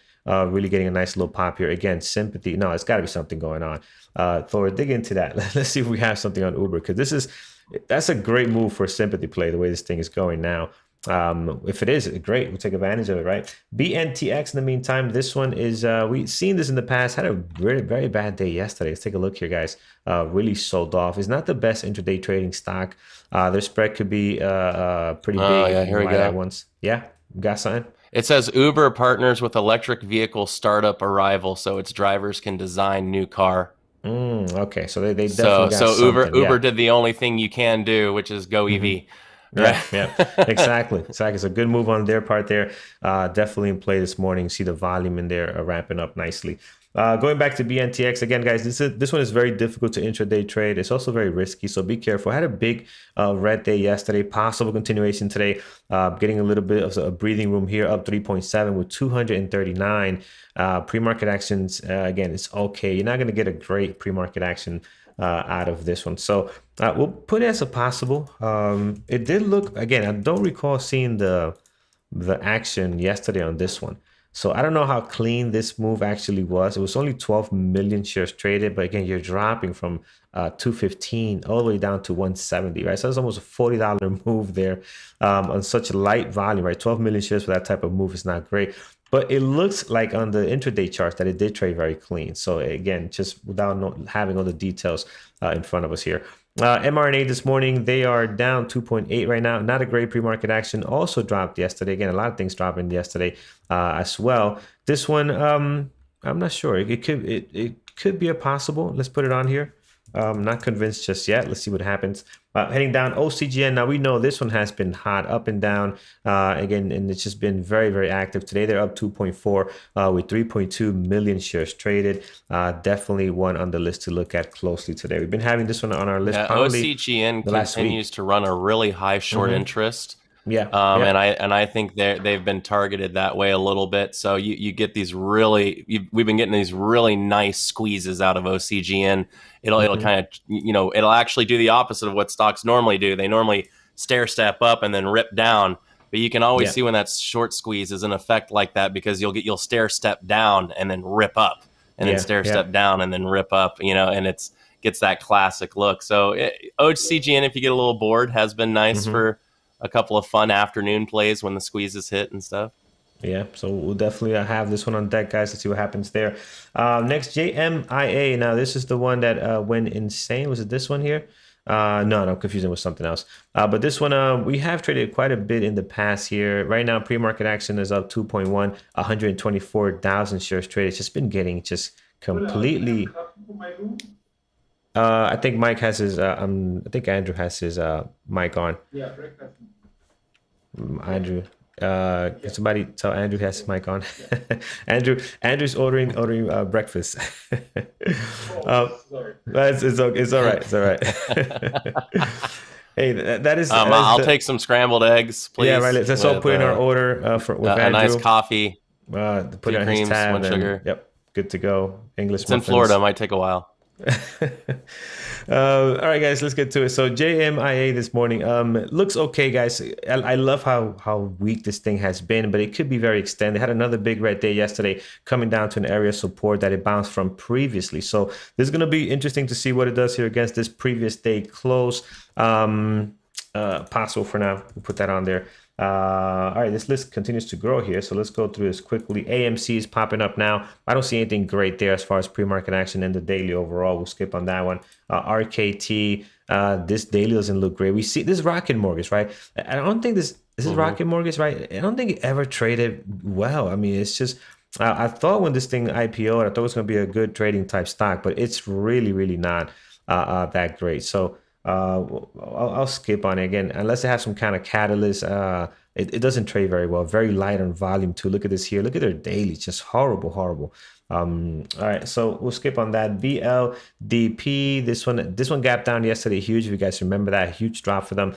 Speaker 4: Really getting a nice little pop here. Again, sympathy. No, it's got to be something going on. Thor, dig into that. Let's see if we have something on Uber, because that's a great move for a sympathy play, the way this thing is going now. If it is, great, we'll take advantage of it, right? BNTX, in the meantime, this one is, we've seen this in the past, had a very, very bad day yesterday. Let's take a look here, guys. Really sold off. It's not the best intraday trading stock. Their spread could be pretty big.
Speaker 3: Yeah, here we go.
Speaker 4: Once. Yeah, got something?
Speaker 3: It says Uber partners with electric vehicle startup arrival so its drivers can design new car.
Speaker 4: Okay, so they definitely got
Speaker 3: so
Speaker 4: something.
Speaker 3: Uber did the only thing you can do, which is go EV.
Speaker 4: Yeah, exactly. It's a good move on their part there. Definitely in play this morning. See the volume in there ramping up nicely. Going back to BNTX again, guys. This one is very difficult to intraday trade. It's also very risky, so be careful. I had a big red day yesterday. Possible continuation today. Getting a little bit of a breathing room here, up 3.7 with 239 pre-market actions. Again, it's okay. You're not going to get a great pre-market action out of this one, so we'll put it as a possible. It did look, again, I don't recall seeing the action yesterday on this one. So I don't know how clean this move actually was. It was only 12 million shares traded, but again, you're dropping from 215 all the way down to 170, right? So that's almost a $40 move there on such a light volume, right? 12 million shares for that type of move is not great. But it looks like on the intraday chart that it did trade very clean. So again, just without having all the details in front of us here. mRNA this morning, they are down 2.8 right now. Not a great pre-market action. Also dropped yesterday. Again, a lot of things dropping yesterday as well. This one, I'm not sure. It could be a possible. Let's put it on here. Not convinced just yet. Let's see what happens. Heading down, OCGN. Now we know this one has been hot up and down again, and it's just been very, very active. Today they're up 2.4 with 3.2 million shares traded. Definitely one on the list to look at closely today. We've been having this one on our list.
Speaker 3: OCGN continues to run a really high short interest.
Speaker 4: Yeah.
Speaker 3: And I think they've been targeted that way a little bit. So you get these we've been getting these really nice squeezes out of OCGN. It'll kind of, it'll actually do the opposite of what stocks normally do. They normally stair step up and then rip down, but you can always see when that short squeeze is in effect like that, because you'll stair step down and then rip up, and then stair step down and then rip up, and gets that classic look. So OCGN, if you get a little bored, has been nice for a couple of fun afternoon plays when the squeezes hit and stuff.
Speaker 4: Yeah, so we'll definitely have this one on deck, guys. Let's see what happens there. Next, JMIA. Now, this is the one that went insane. Was it this one here? No, I'm confusing with something else. But this one, we have traded quite a bit in the past here. Right now, pre-market action is up 2.1, 124,000 shares traded. It's just been getting completely... I think Mike has his, I think Andrew has his mic on. Yeah, breakfast. Andrew. Can somebody tell Andrew has his mic on? Andrew's ordering breakfast. Sorry. It's all right. It's all right. Hey, that is.
Speaker 3: I'll take some scrambled eggs, please.
Speaker 4: Yeah, right. Let's all put in our order with Andrew.
Speaker 3: A nice coffee.
Speaker 4: Put it on his tab.
Speaker 3: Sugar.
Speaker 4: Yep, good to go. English.
Speaker 3: It's in Florida. Might take a while.
Speaker 4: All right, guys, let's get to it. So JMIA this morning looks okay, guys. I love how weak this thing has been, but it could be very extended. It had another big red day yesterday, coming down to an area of support that it bounced from previously. So this is going to be interesting to see what it does here against this previous day close. Possible for now. We'll put that on there. All right, this list continues to grow here, so let's go through this quickly. AMC is popping up now. I don't see anything great there as far as pre-market action and the daily overall. We'll skip on that one. RKT, this daily doesn't look great. We see this is Rocket Mortgage, right? I don't think this is Rocket Mortgage, right? I don't think it ever traded well. I mean, it's just I thought when this thing IPO'd, I thought it was going to be a good trading type stock, but it's really not that great. So I'll skip on it again unless they have some kind of catalyst. It doesn't trade very well. Very light on volume too. Look at this here. Look at their daily. Just horrible. All right, so we'll skip on that. BLDP. This one gapped down yesterday. Huge. If you guys remember that, huge drop for them.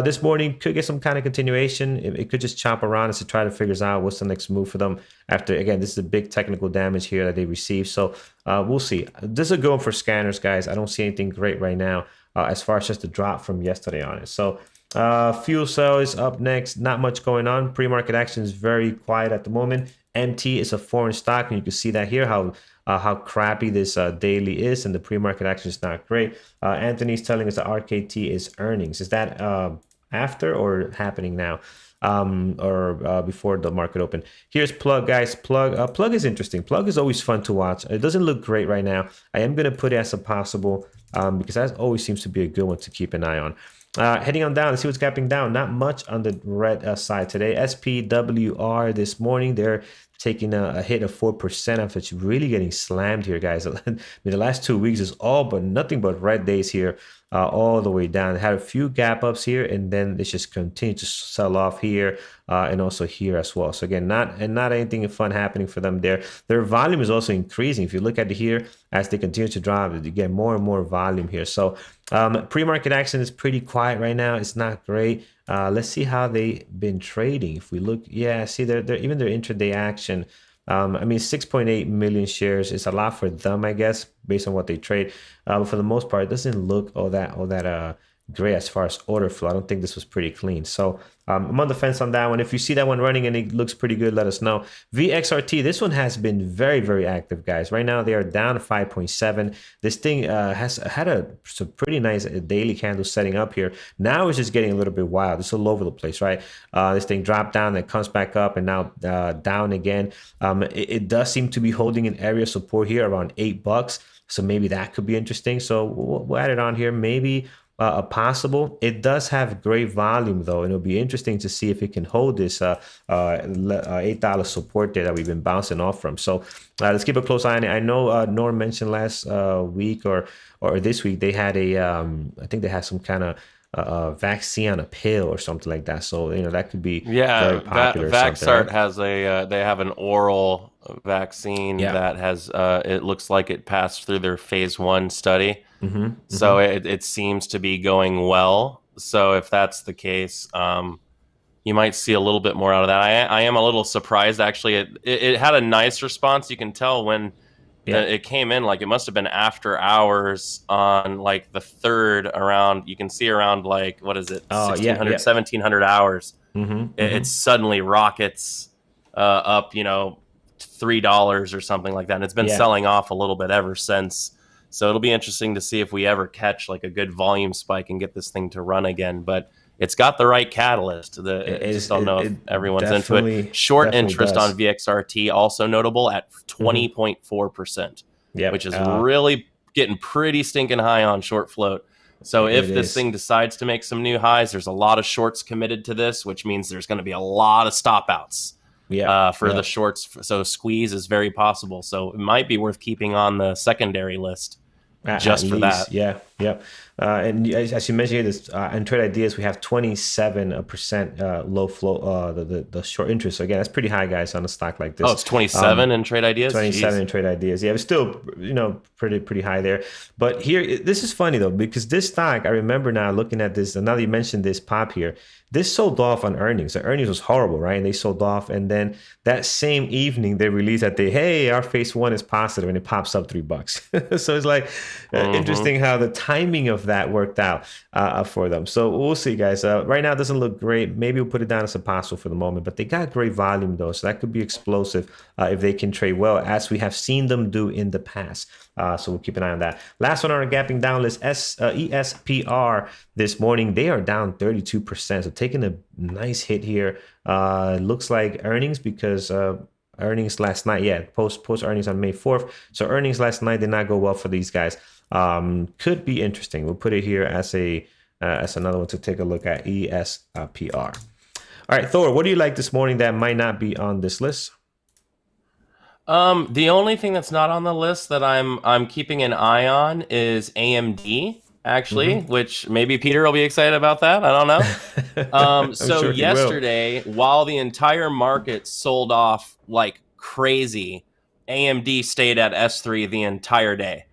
Speaker 4: This morning could get some kind of continuation. It could just chop around as it try to figure out what's the next move for them. After again, this is a big technical damage here that they received. So we'll see. This is a good one for scanners, guys. I don't see anything great right now. As far as just the drop from yesterday on it. So fuel cell is up next. Not much going on. Pre-market action is very quiet at the moment. MT is a foreign stock, and you can see that here how crappy this daily is, and the pre-market action is not great. Anthony's telling us that RKT is earnings. Is that after or happening now? Or before the market open. Here's Plug, guys. Plug is interesting. Plug is always fun to watch. It doesn't look great right now. I am going to put it as a possible because that always seems to be a good one to keep an eye on. Heading on down, let's see what's gapping down. Not much on the red side today. SPWR this morning, they're taking a hit of 4% after it's really getting slammed here, guys. I mean, the last 2 weeks is nothing but red days here, all the way down. They had a few gap ups here, and then they just continue to sell off here and also here as well. So again, not anything fun happening for them there. Their volume is also increasing. If you look at it here, as they continue to drop, you get more and more volume here. So pre-market action is pretty quiet right now. It's not great. Let's see how they've been trading. If we look, yeah, see they're even their intraday action. I mean, 6.8 million shares is a lot for them, I guess, based on what they trade. But for the most part, it doesn't look all that great as far as order flow. I don't think this was pretty clean. So I'm on the fence on that one. If you see that one running and it looks pretty good, let us know. VXRT, this one has been very active, guys. Right now they are down 5.7. This thing has had some pretty nice daily candles setting up here. Now it's just getting a little bit wild. It's all over the place, right? This thing dropped down, then comes back up, and now down again. It does seem to be holding an area of support here around $8. So maybe that could be interesting. So we'll add it on here. Maybe possible. It does have great volume though, and it'll be interesting to see if it can hold this $8 support there that we've been bouncing off from. So let's keep a close eye on it. I know Norm mentioned last week or this week they had I think they had some kind of vaccine on a pill or something like that. So that could be very popular.
Speaker 3: Vaxart has they have an oral vaccine that has it looks like it passed through their phase 1 study. So it seems to be going well. So if that's the case, you might see a little bit more out of that. I am a little surprised, actually. It had a nice response. You can tell when it came in, like it must have been after hours on like the 3rd around. You can see around like, what is it? 1600, 1700 hours. It suddenly rockets up, $3 or something like that. And it's been selling off a little bit ever since. So it'll be interesting to see if we ever catch like a good volume spike and get this thing to run again. But it's got the right catalyst. I just don't know if everyone's into it. Short interest on VXRT, also notable at 20.4%, which is really getting pretty stinking high on short float. So if this thing decides to make some new highs, there's a lot of shorts committed to this, which means there's going to be a lot of stop outs. For the shorts. So squeeze is very possible. So it might be worth keeping on the secondary list just for that.
Speaker 4: And as you mentioned, this in Trade Ideas we have 27% low flow, the short interest. So again, that's pretty high, guys, on a stock like this.
Speaker 3: Oh, it's 27 in Trade Ideas.
Speaker 4: 27
Speaker 3: Jeez.
Speaker 4: in Trade Ideas. Yeah, it's still, pretty high there. But here, this is funny though, because this stock, I remember now looking at this, and now that you mentioned this pop here, this sold off on earnings. The earnings was horrible, right? And they sold off. And then that same evening, they released that hey, our phase one is positive, and it pops up $3. So it's like interesting how the timing of that worked out for them. So we'll see, guys. Right now, it doesn't look great. Maybe we'll put it down as a possible for the moment, but they got great volume though. So that could be explosive if they can trade well, as we have seen them do in the past. So we'll keep an eye on that. Last one on our gapping down list, ESPR this morning. They are down 32%. So taking a nice hit here. Looks like earnings, because earnings last night, post earnings on May 4th. So earnings last night did not go well for these guys. Could be interesting. We'll put it here as another one to take a look at, ESPR. All right, Thor, what do you like this morning that might not be on this list?
Speaker 3: The only thing that's not on the list that I'm keeping an eye on is AMD, actually, which maybe Peter will be excited about that. I don't know. So
Speaker 4: sure
Speaker 3: yesterday, while the entire market sold off like crazy, AMD stayed at S3 the entire day,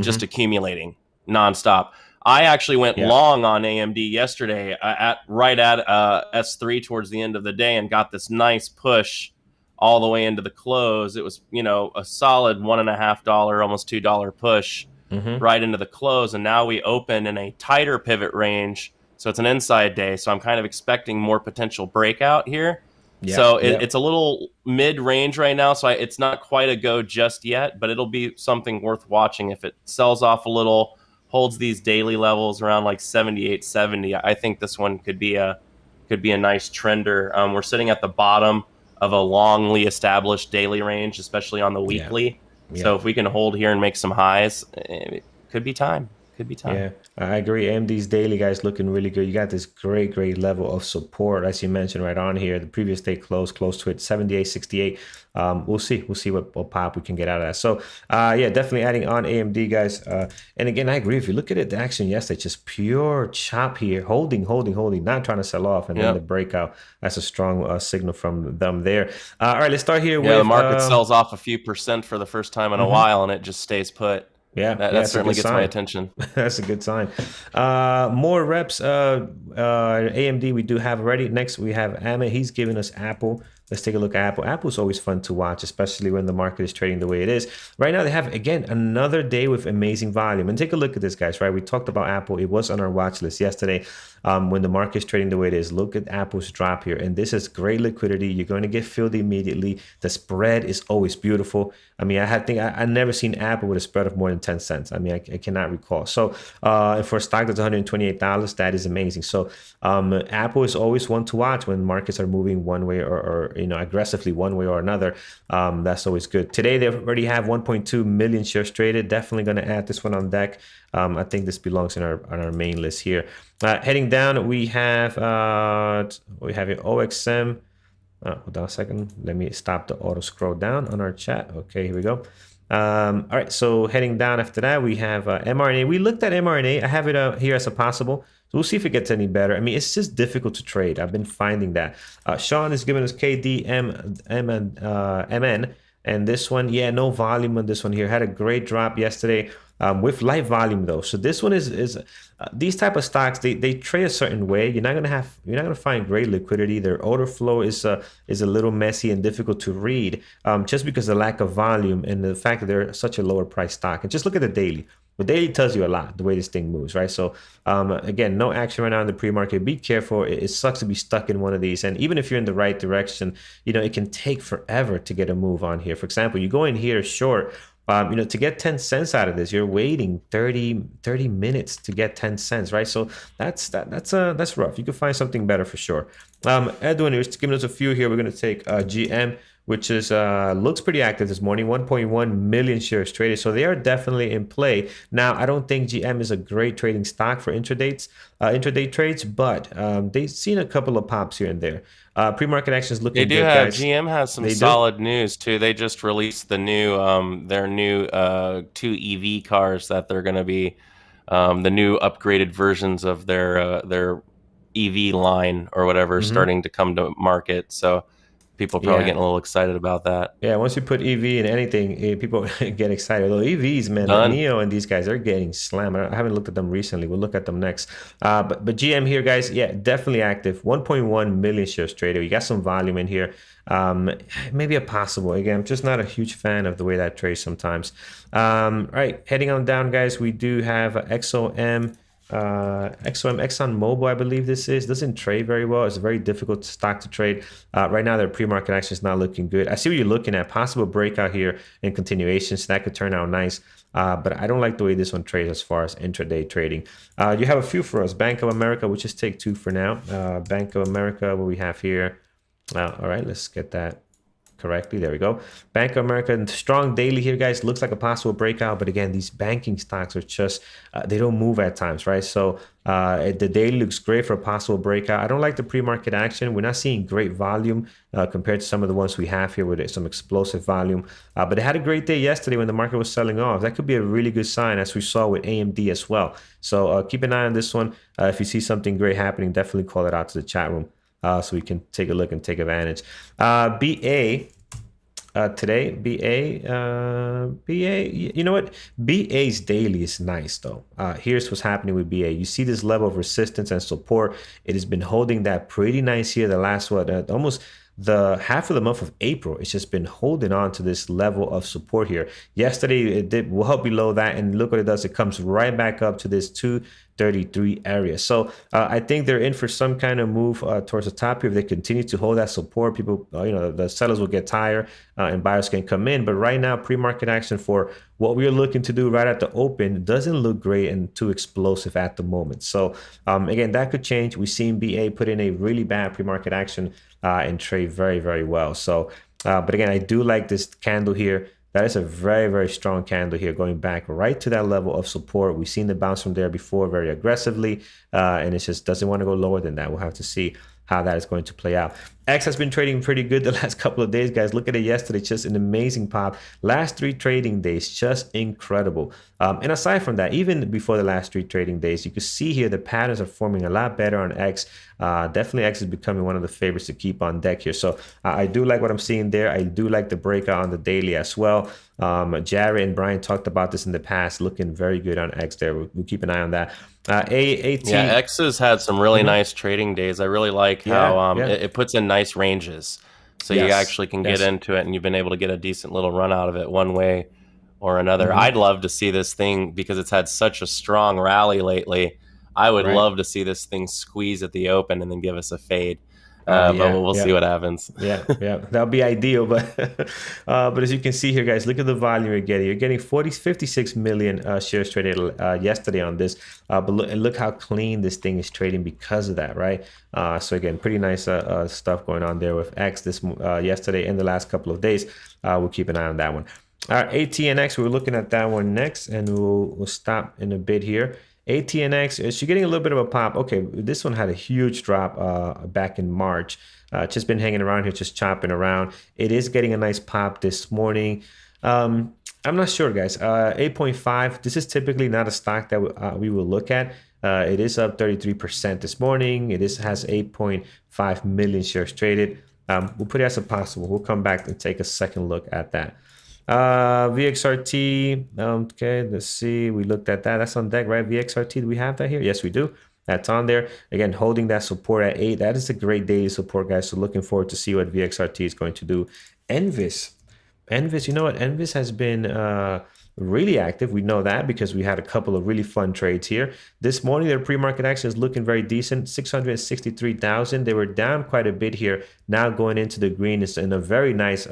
Speaker 3: just accumulating nonstop. I actually went long on AMD yesterday right at S3 towards the end of the day, and got this nice push all the way into the close. It was, a solid $1.50, almost $2 push right into the close. And now we open in a tighter pivot range. So it's an inside day. So I'm kind of expecting more potential breakout here. So it's a little mid-range right now. So it's not quite a go just yet, but it'll be something worth watching. If it sells off a little, holds these daily levels around like 78.70, I think this one could be a nice trender. We're sitting at the bottom of a longly established daily range, especially on the weekly. So if we can hold here and make some highs, it could be time. Yeah,
Speaker 4: I agree. AMD's daily, guys, looking really good. You got this great level of support, as you mentioned, right on here. The previous day close to it, 78.68. We'll see what pop we can get out of that. So definitely adding on AMD, guys. And again, I agree. If you look at it, the action yesterday, just pure chop here, holding, not trying to sell off, and then the breakout. That's a strong signal from them there. All right, let's start here with
Speaker 3: the market sells off a few percent for the first time in a while, and it just stays put. That certainly gets my attention.
Speaker 4: That's a good sign. More reps. AMD we do have already. Next we have Amit. He's giving us Apple. Let's take a look at Apple. Apple's always fun to watch, especially when the market is trading the way it is. Right now, they have, again, another day with amazing volume. And take a look at this, guys, right? We talked about Apple. It was on our watch list yesterday. When the market is trading the way it is, look at Apple's drop here. And this is great liquidity. You're going to get filled immediately. The spread is always beautiful. I mean, I've never seen Apple with a spread of more than 10 cents. I mean, I cannot recall. So for a stock that's $128, that is amazing. So Apple is always one to watch when markets are moving one way or aggressively one way or another. That's always good. Today, they already have 1.2 million shares traded. Definitely going to add this one on deck. I think this belongs on our main list here. Heading down, we have here OXM. Hold on a second. Let me stop the auto scroll down on our chat. Okay, here we go. All right, so heading down after that, we have mRNA. We looked at mRNA. I have it here as a possible. So we'll see if it gets any better. I mean, it's just difficult to trade. I've been finding that. Sean is giving us KDMN. And this one, no volume on this one here. Had a great drop yesterday with light volume though. So this one is these type of stocks, they trade a certain way. You're not gonna find great liquidity. Their order flow is a little messy and difficult to read, just because of the lack of volume and the fact that they're such a lower price stock. And just look at the daily. The daily tells you a lot, the way this thing moves, right? So again, no action right now in the pre-market. Be careful. It sucks to be stuck in one of these. And even if you're in the right direction, it can take forever to get a move on here. For example, you go in here short, to get 10 cents out of this, you're waiting 30 minutes to get 10 cents, right? So that's rough. You can find something better for sure. Edwin is giving us a few here. We're going to take GM, which is looks pretty active this morning, 1.1 million shares traded. So they are definitely in play. Now, I don't think GM is a great trading stock for intraday trades, but they've seen a couple of pops here and there. Pre-market actions looking good, guys.
Speaker 3: GM has some solid news too. They just released the new their new 2 EV cars that they're going to be the new upgraded versions of their EV line or whatever starting to come to market. So people are probably getting a little excited about that.
Speaker 4: Yeah, once you put EV in anything, people get excited. Although EVs, man, the NIO and these guys are getting slammed. I haven't looked at them recently. We'll look at them next. But GM here, guys, yeah, definitely active. 1.1 million shares traded. You got some volume in here. Maybe a possible. Again, I'm just not a huge fan of the way that trades sometimes. All right, heading on down, guys, we do have XOM. ExxonMobil, I believe this is, doesn't trade very well. It's a very difficult stock to trade. Right now, their pre-market action is not looking good. I see what you're looking at. Possible breakout here and continuation, so that could turn out nice. But I don't like the way this one trades as far as intraday trading. You have a few for us. Bank of America, we'll just take 2 for now. Bank of America, what we have here. All right, let's get that correctly. There we go. Bank of America, and strong daily here, guys. Looks like a possible breakout, but again, these banking stocks are just they don't move at times, right? So the daily looks great for a possible breakout. I don't like the pre-market action. We're not seeing great volume compared to some of the ones we have here with some explosive volume, but it had a great day yesterday when the market was selling off. That could be a really good sign, as we saw with AMD as well. So keep an eye on this one. If you see something great happening, definitely call it out to the chat room. So we can take a look and take advantage. BA today, BA, you know what? BA's daily is nice though. Here's what's happening with BA. You see this level of resistance and support. It has been holding that pretty nice here the last, almost the half of the month of April. It's just been holding on to this level of support here. Yesterday it did well below that, and look what it does. It comes right back up to this 233 area. So I think they're in for some kind of move towards the top here. If they continue to hold that support, people, the sellers will get tired and buyers can come in. But right now, pre-market action for what we're looking to do right at the open doesn't look great and too explosive at the moment. So again, that could change. We've seen BA put in a really bad pre-market action and trade very, very well. So, but again, I do like this candle here. That is a very, very strong candle here, going back right to that level of support. We've seen the bounce from there before very aggressively, and it just doesn't want to go lower than that. We'll have to see how that is going to play out. X has been trading pretty good the last couple of days, guys. Look at it yesterday, just an amazing pop. Last 3 trading days, just incredible. And aside from that, even before the last 3 trading days, you can see here the patterns are forming a lot better on X. Definitely X is becoming one of the favorites to keep on deck here. So I do like what I'm seeing there. I do like the breakout on the daily as well. Jared and Brian talked about this in the past, looking very good on X there. We'll keep an eye on that. AAT.
Speaker 3: Yeah, X has had some really nice trading days. I really like how it puts in nice ranges. So you actually can get into it, and you've been able to get a decent little run out of it one way or another. I'd love to see this thing, because it's had such a strong rally lately. I would love to see this thing squeeze at the open and then give us a fade. But we'll see what happens.
Speaker 4: Yeah, that would be ideal. But as you can see here, guys, look at the volume you're getting. You're getting 56 million shares traded yesterday on this. But look how clean this thing is trading because of that, right? So again, pretty nice stuff going on there with X this yesterday and the last couple of days. We'll keep an eye on that one. All right, ATNX, we're looking at that one next, and we'll stop in a bit here. ATNX, is she getting a little bit of a pop? Okay, this one had a huge drop back in March. Just been hanging around here, just chopping around. It is getting a nice pop this morning. I'm not sure, guys. 8.5. This is typically not a stock that we will look at. It is up 33% this morning. It has 8.5 million shares traded. We'll put it as a possible. We'll come back and take a second look at that. VXRT, okay, let's see, we looked at that. That's on deck, right? VXRT, do we have that here? Yes, we do. That's on there. Again, holding that support at 8. That is a great daily support, guys. So looking forward to see what VXRT is going to do. Envis, you know what? Envis has been really active. We know that because we had a couple of really fun trades here. This morning, their pre-market action is looking very decent, 663,000. They were down quite a bit here. Now going into the green is in a very nice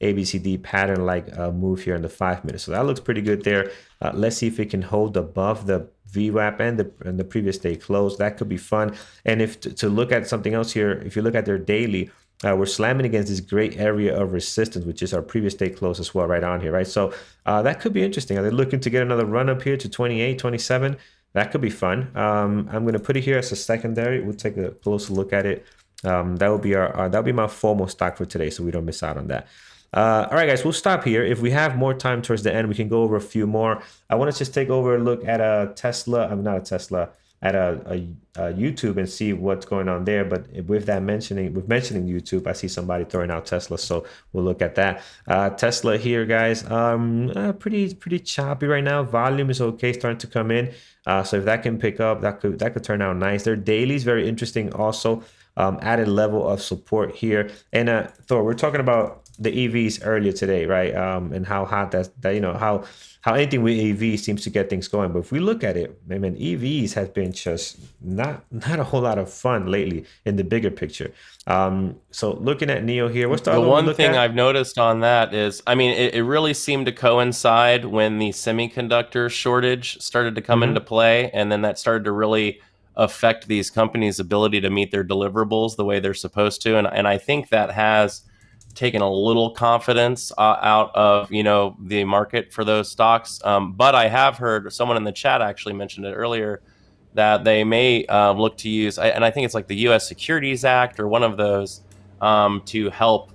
Speaker 4: ABCD pattern like move here in the 5 minutes. So that looks pretty good there. Let's see if it can hold above the VWAP and the previous day close. That could be fun. And if to look at something else here, if you look at their daily, we're slamming against this great area of resistance, which is our previous day close as well, right on here, right? So that could be interesting. Are they looking to get another run up here to 28, 27? That could be fun. I'm going to put it here as a secondary. We'll take a closer look at it. That will be my FOMO stock for today, so we don't miss out on that. All right, guys, we'll stop here. If we have more time towards the end, we can go over a few more. I want to just take over a look at a Tesla. I'm not a Tesla, at a YouTube and see what's going on there. But with mentioning YouTube, I see somebody throwing out Tesla, so we'll look at that. Tesla here, guys. Pretty choppy right now. Volume is okay, starting to come in. So if that can pick up, that could turn out nice. Their daily is very interesting also. Added level of support here. And Thor, we're talking about the EVs earlier today, right? And how hot that how anything with EVs seems to get things going. But if we look at it, I mean, EVs have been just not a whole lot of fun lately in the bigger picture. So looking at NIO here, what's
Speaker 3: the one thing I've noticed on that is, I mean, it really seemed to coincide when the semiconductor shortage started to come into play, and then that started to really affect these companies' ability to meet their deliverables the way they're supposed to. And I think that has taken a little confidence out of, the market for those stocks. But I have heard someone in the chat actually mentioned it earlier that they may look to use, and I think it's like the U.S. Securities Act or one of those, to help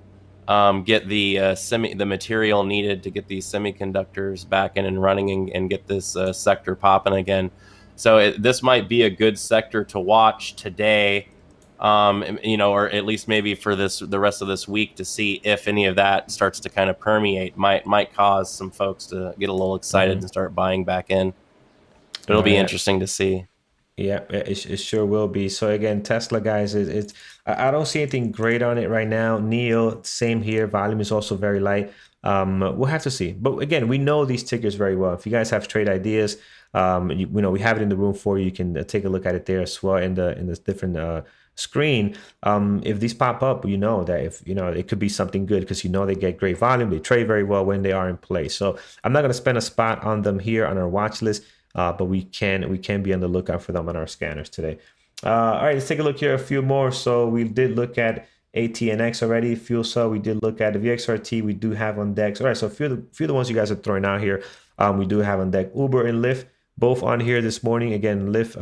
Speaker 3: get the material needed to get these semiconductors back in and running and get this sector popping again. So this might be a good sector to watch today, or at least maybe for the rest of this week, to see if any of that starts to kind of permeate. Might cause some folks to get a little excited and start buying back in. It'll be interesting to see.
Speaker 4: Yeah, it sure will be. So again, Tesla, guys, I don't see anything great on it right now. NIO, same here. Volume is also very light. We'll have to see. But again, we know these tickers very well. If you guys have trade ideas, we have it in the room for you. You can take a look at it there as well in the different screen. If these pop up, that if it could be something good, because they get great volume. They trade very well when they are in play. So I'm not going to spend a spot on them here on our watch list. But we can be on the lookout for them on our scanners today. All right, let's take a look here. A few more. So we did look at ATNX already. Fuel cell. We did look at the VXRT. We do have on decks. All right, so a few of the ones you guys are throwing out here. We do have on deck Uber and Lyft, both on here this morning. Again, Lyft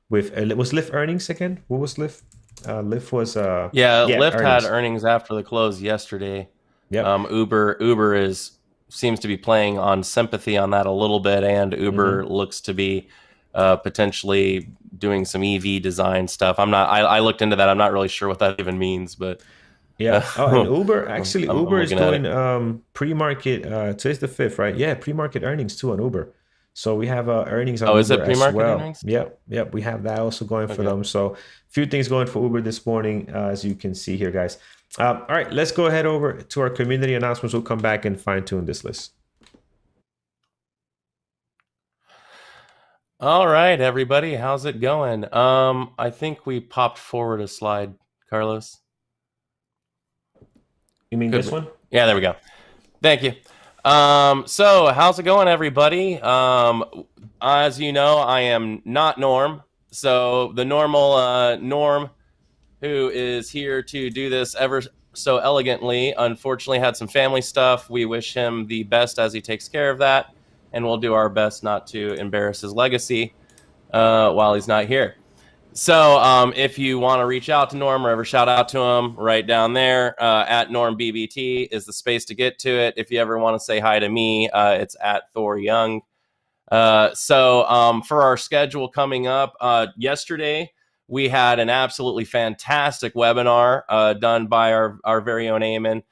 Speaker 4: was Lyft earnings again. What was Lyft? Lyft was
Speaker 3: Lyft earnings. Had earnings after the close yesterday.
Speaker 4: Yeah.
Speaker 3: Uber seems to be playing on sympathy on that a little bit, and Uber looks to be potentially doing some EV design stuff. I looked into that. I'm not really sure what that even means, but
Speaker 4: yeah. And Uber actually, Uber is doing pre-market. Today's the 5th, right? Yeah, pre-market earnings too on Uber. So we have earnings on Uber
Speaker 3: is it pre-market
Speaker 4: as well.
Speaker 3: Earnings?
Speaker 4: Yep. We have that also going for them. So a few things going for Uber this morning, as you can see here, guys. All right, let's go ahead over to our community announcements. We'll come back and fine tune this list.
Speaker 3: All right, everybody, how's it going? I think we popped forward a slide, Carlos.
Speaker 4: You mean this one?
Speaker 3: Yeah, there we go. Thank you. So how's it going, everybody? As you know, I am not Norm. So the normal Norm, who is here to do this ever so elegantly, unfortunately had some family stuff. We wish him the best as he takes care of that, and we'll do our best not to embarrass his legacy while he's not here. So if you want to reach out to Norm or ever shout out to him, right down there at NormBBT is the space to get to it. If you ever want to say hi to me, it's at Thor Young. So for our schedule coming up, yesterday, we had an absolutely fantastic webinar done by our very own Eamon.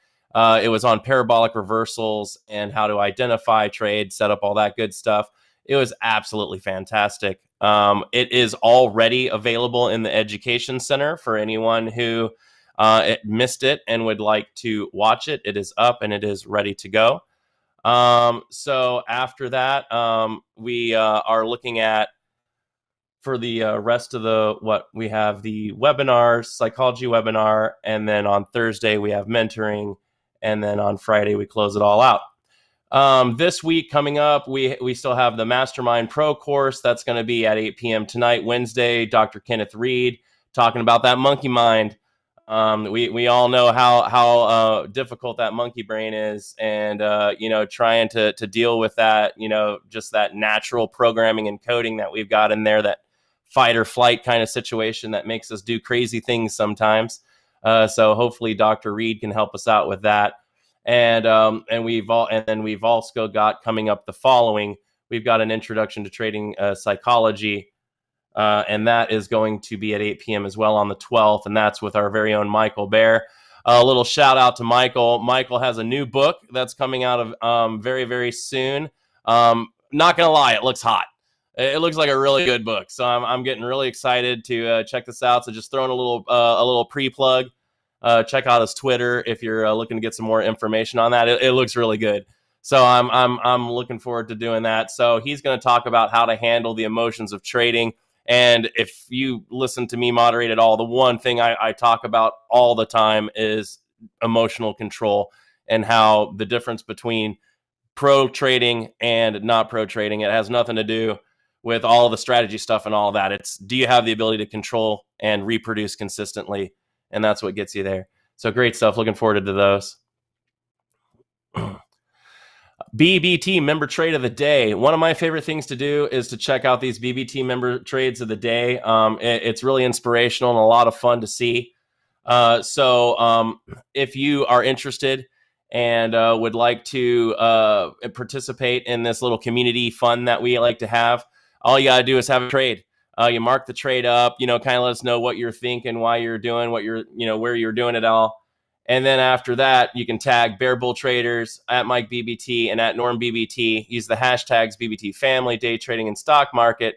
Speaker 3: It was on parabolic reversals and how to identify, trade, set up all that good stuff. It was absolutely fantastic. It is already available in the Education Center for anyone who missed it and would like to watch it. It is up and it is ready to go. So after that, we are looking at, for the rest of we have the webinars, psychology webinar, and then on Thursday we have mentoring, and then on Friday we close it all out. This week coming up, we still have the Mastermind Pro course that's going to be at 8 p.m. tonight, Wednesday. Dr. Kenneth Reed talking about that monkey mind. We all know how difficult that monkey brain is, and trying to deal with that, just that natural programming and coding that we've got in there, that fight or flight kind of situation that makes us do crazy things sometimes. So hopefully Dr. Reed can help us out with that. and we've also got coming up the following. We've got an introduction to trading psychology, and that is going to be at 8 p.m. as well on the 12th, and that's with our very own Michael Bear. A little shout out to Michael. Michael has a new book that's coming out of very, very soon. Not gonna lie, it looks hot. It looks like a really good book, so I'm getting really excited to check this out. So just throwing a little pre-plug. Check out his Twitter if you're looking to get some more information on that. It looks really good. So I'm looking forward to doing that. So he's going to talk about how to handle the emotions of trading. And if you listen to me moderate at all, the one thing I talk about all the time is emotional control and how the difference between pro trading and not pro trading, it has nothing to do with all the strategy stuff and all that. It's, do you have the ability to control and reproduce consistently? And that's what gets you there. So great stuff. Looking forward to those. BBT member trade of the day. One of my favorite things to do is to check out these BBT member trades of the day. It's really inspirational and a lot of fun to see. So if you are interested and would like to participate in this little community fun that we like to have, all you got to do is have a trade. You mark the trade up, kind of let us know what you're thinking, why you're doing what you're, where you're doing it all. And then after that, you can tag Bear Bull Traders at Mike BBT and at Norm BBT. Use the hashtags BBT Family, Day Trading, and Stock Market,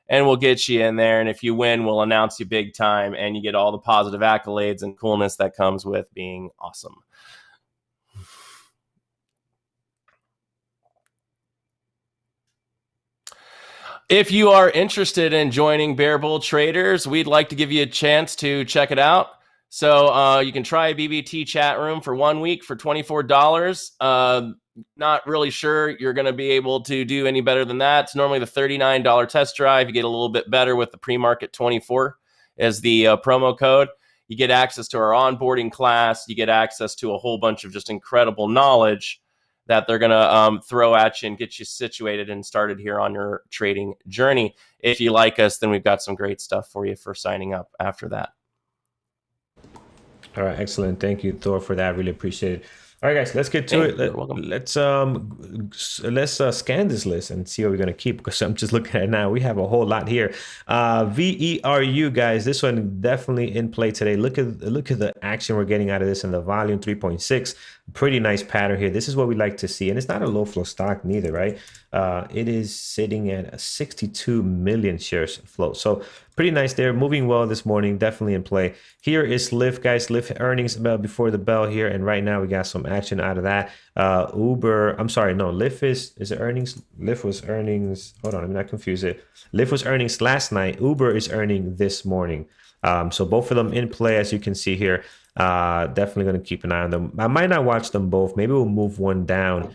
Speaker 3: and we'll get you in there. And if you win, we'll announce you big time, and you get all the positive accolades and coolness that comes with being awesome. If you are interested in joining Bear Bull Traders, we'd like to give you a chance to check it out. So you can try a BBT chat room for 1 week for $24. Not really sure you're going to be able to do any better than that. It's normally the $39 test drive. You get a little bit better with the pre-market 24 as the promo code. You get access to our onboarding class. You get access to a whole bunch of just incredible knowledge that they're going to throw at you and get you situated and started here on your trading journey. If you like us, then we've got some great stuff for you for signing up after that.
Speaker 4: All right, excellent. Thank you, Thor, for that. Really appreciate it. All right, guys, let's get to it. Let's scan this list and see what we're gonna keep, because I'm just looking at it now. We have a whole lot here. VERU, guys, this one definitely in play today. Look at the action we're getting out of this, and the volume 3.6. Pretty nice pattern here. This is what we like to see, and it's not a low flow stock neither, right? It is sitting at 62 million shares float, so pretty nice there. Moving well this morning, definitely in play. Here is Lyft, guys. Lyft earnings before the bell here, and right now we got some action out of that. Uber, I'm sorry, no, Lyft is it earnings? Lyft was earnings. Hold on, I'm not confused it. Lyft was earnings last night. Uber is earning this morning. So both of them in play, as you can see here. Definitely going to keep an eye on them. I might not watch them both. Maybe we'll move one down.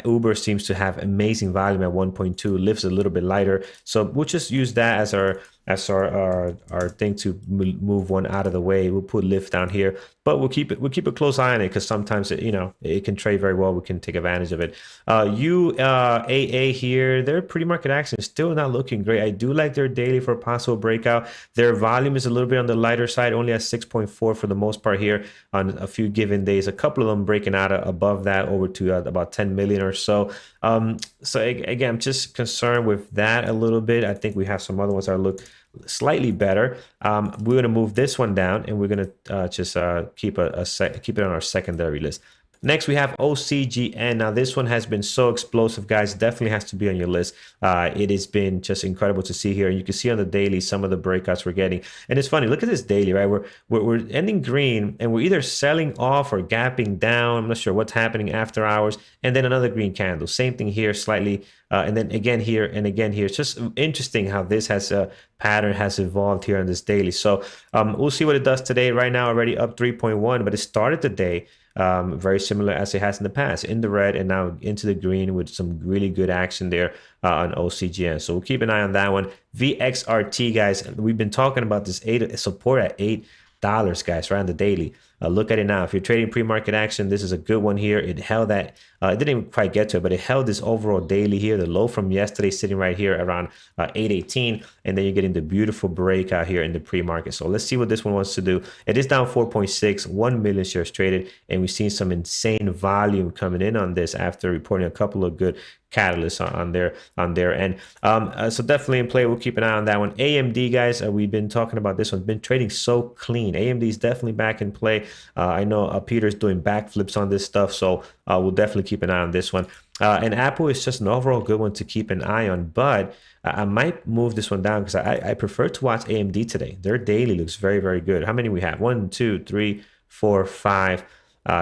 Speaker 4: Uber seems to have amazing volume at 1.2. Lyft's a little bit lighter, so we'll just use that as our thing to move one out of the way. We'll put Lyft down here, but we'll keep a close eye on it, because sometimes it can trade very well. We can take advantage of it. UAA here, their pre-market action is still not looking great. I do like their daily for a possible breakout. Their volume is a little bit on the lighter side, only at 6.4 for the most part here on a few given days. A couple of them breaking out above that over to about 10 million or so. So again, I'm just concerned with that a little bit. I think we have some other ones that look slightly better. We're going to move this one down, and we're going to just keep it on our secondary list. Next, we have OCGN. Now, this one has been so explosive, guys. Definitely has to be on your list. It has been just incredible to see here. You can see on the daily some of the breakouts we're getting. And it's funny, look at this daily, right? We're ending green, and we're either selling off or gapping down. I'm not sure what's happening after hours. And then another green candle. Same thing here, slightly. And then again here and again here. It's just interesting how this pattern has evolved here on this daily. So we'll see what it does today. Right now, already up 3.1, but it started the day very similar as it has in the past, in the red and now into the green, with some really good action there on OCGN. So we'll keep an eye on that one. VXRT, guys, we've been talking about this support at $8 $8, guys, right on the daily. Look at it now. If you're trading pre-market action, this is a good one here. It held that. It didn't even quite get to it, but it held this overall daily here. The low from yesterday sitting right here around 818, and then you're getting the beautiful breakout here in the pre-market. So let's see what this one wants to do. It is down 4.6, 1 million shares traded, and we've seen some insane volume coming in on this after reporting a couple of good catalysts on their end. So definitely in play. We'll keep an eye on that one. AMD, guys, we've been talking about this one. Been trading so clean. AMD is definitely back in play. I know Peter's doing backflips on this stuff, so we'll definitely keep an eye on this one. And Apple is just an overall good one to keep an eye on, but I might move this one down because I prefer to watch AMD today. Their daily looks very, very good. How many we have? 1, 2, 3, 4, 5,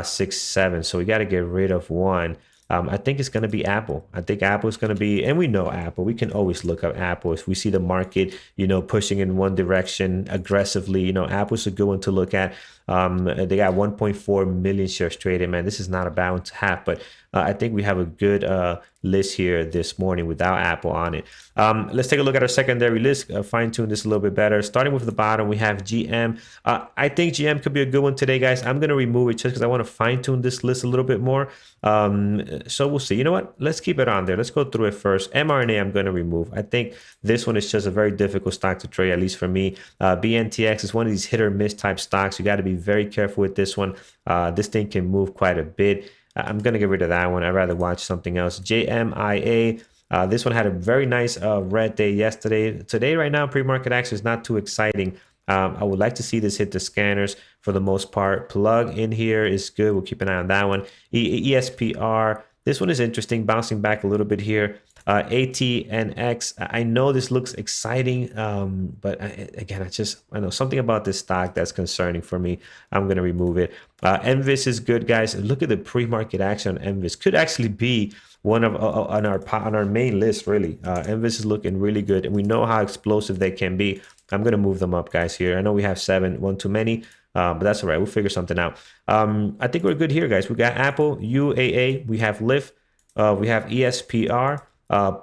Speaker 4: 6, 7. So we got to get rid of one. I think it's going to be Apple. I think Apple is going to be, and we know Apple. We can always look up Apple if we see the market, pushing in one direction aggressively. Apple's a good one to look at. They got 1.4 million shares traded. Man, this is not a bad one to have, but I think we have a good list here this morning without Apple on it. Let's take a look at our secondary list, fine tune this a little bit better. Starting with the bottom, we have GM. I think GM could be a good one today, guys. I'm going to remove it just because I want to fine tune this list a little bit more. So we'll see. You know what? Let's keep it on there. Let's go through it first. mRNA, I'm going to remove. I think this one is just a very difficult stock to trade, at least for me. BNTX is one of these hit or miss type stocks. You got to be very careful with this one. This thing can move quite a bit. I'm going to get rid of that one. I'd rather watch something else. JMIA. This one had a very nice red day yesterday. Today, right now, pre-market action is not too exciting. I would like to see this hit the scanners for the most part. Plug in here is good. We'll keep an eye on that one. ESPR. This one is interesting, bouncing back a little bit here. ATNX. I know this looks exciting, but again, I know something about this stock that's concerning for me. I'm going to remove it. Envis is good, guys. Look at the pre-market action on Envis. Could actually be one of on our main list, really. Envis is looking really good, and we know how explosive they can be. I'm going to move them up, guys, here. I know we have 7, one too many. But that's all right. We'll figure something out. I think we're good here, guys. We got Apple, UAA. We have Lyft. We have ESPR.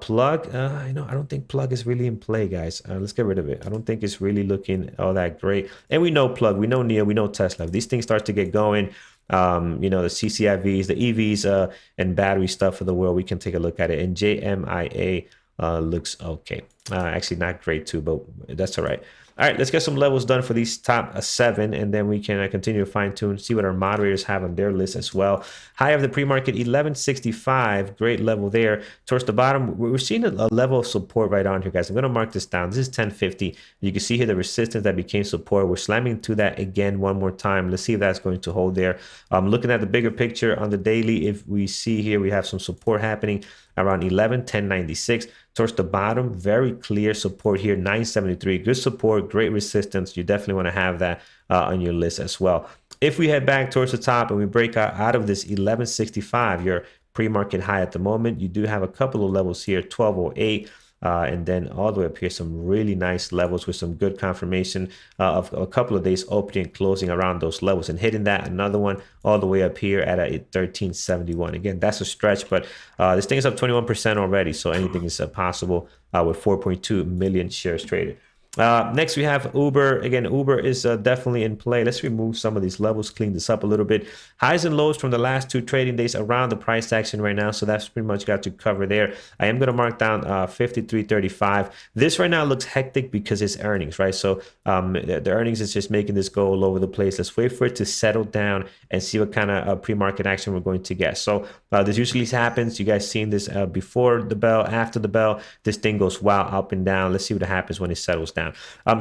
Speaker 4: Plug. I don't think Plug is really in play, guys. Let's get rid of it. I don't think it's really looking all that great. And we know Plug. We know NIO. We know Tesla. If these things start to get going, the CCIVs, the EVs, and battery stuff for the world, we can take a look at it. And JMIA looks okay. Actually, not great too, but that's all right. All right, let's get some levels done for these top 7, and then we can continue to fine tune, see what our moderators have on their list as well. High of the pre-market, 1165, great level there. Towards the bottom, we're seeing a level of support right on here, guys. I'm going to mark this down. This is 1050. You can see here the resistance that became support. We're slamming to that again one more time. Let's see if that's going to hold there. Looking at the bigger picture on the daily, if we see here, we have some support happening around 1096. Towards the bottom, very clear support here, 973. Good support, great resistance. You definitely want to have that on your list as well. If we head back towards the top and we break out of this 1165, your pre-market high at the moment, you do have a couple of levels here, 1208. And then all the way up here, some really nice levels with some good confirmation of a couple of days opening and closing around those levels, and hitting that another one all the way up here at a 1371. Again, that's a stretch, but this thing is up 21% already, so anything is possible with 4.2 million shares traded. Next, we have Uber. Again, Uber is definitely in play. Let's remove some of these levels, clean this up a little bit. Highs and lows from the last 2 trading days around the price action right now. So that's pretty much got to cover there. I am going to mark down 53.35. This right now looks hectic because it's earnings, right? So the earnings is just making this go all over the place. Let's wait for it to settle down and see what kind of pre-market action we're going to get. So this usually happens. You guys seen this before the bell, after the bell. This thing goes wild up and down. Let's see what happens when it settles down.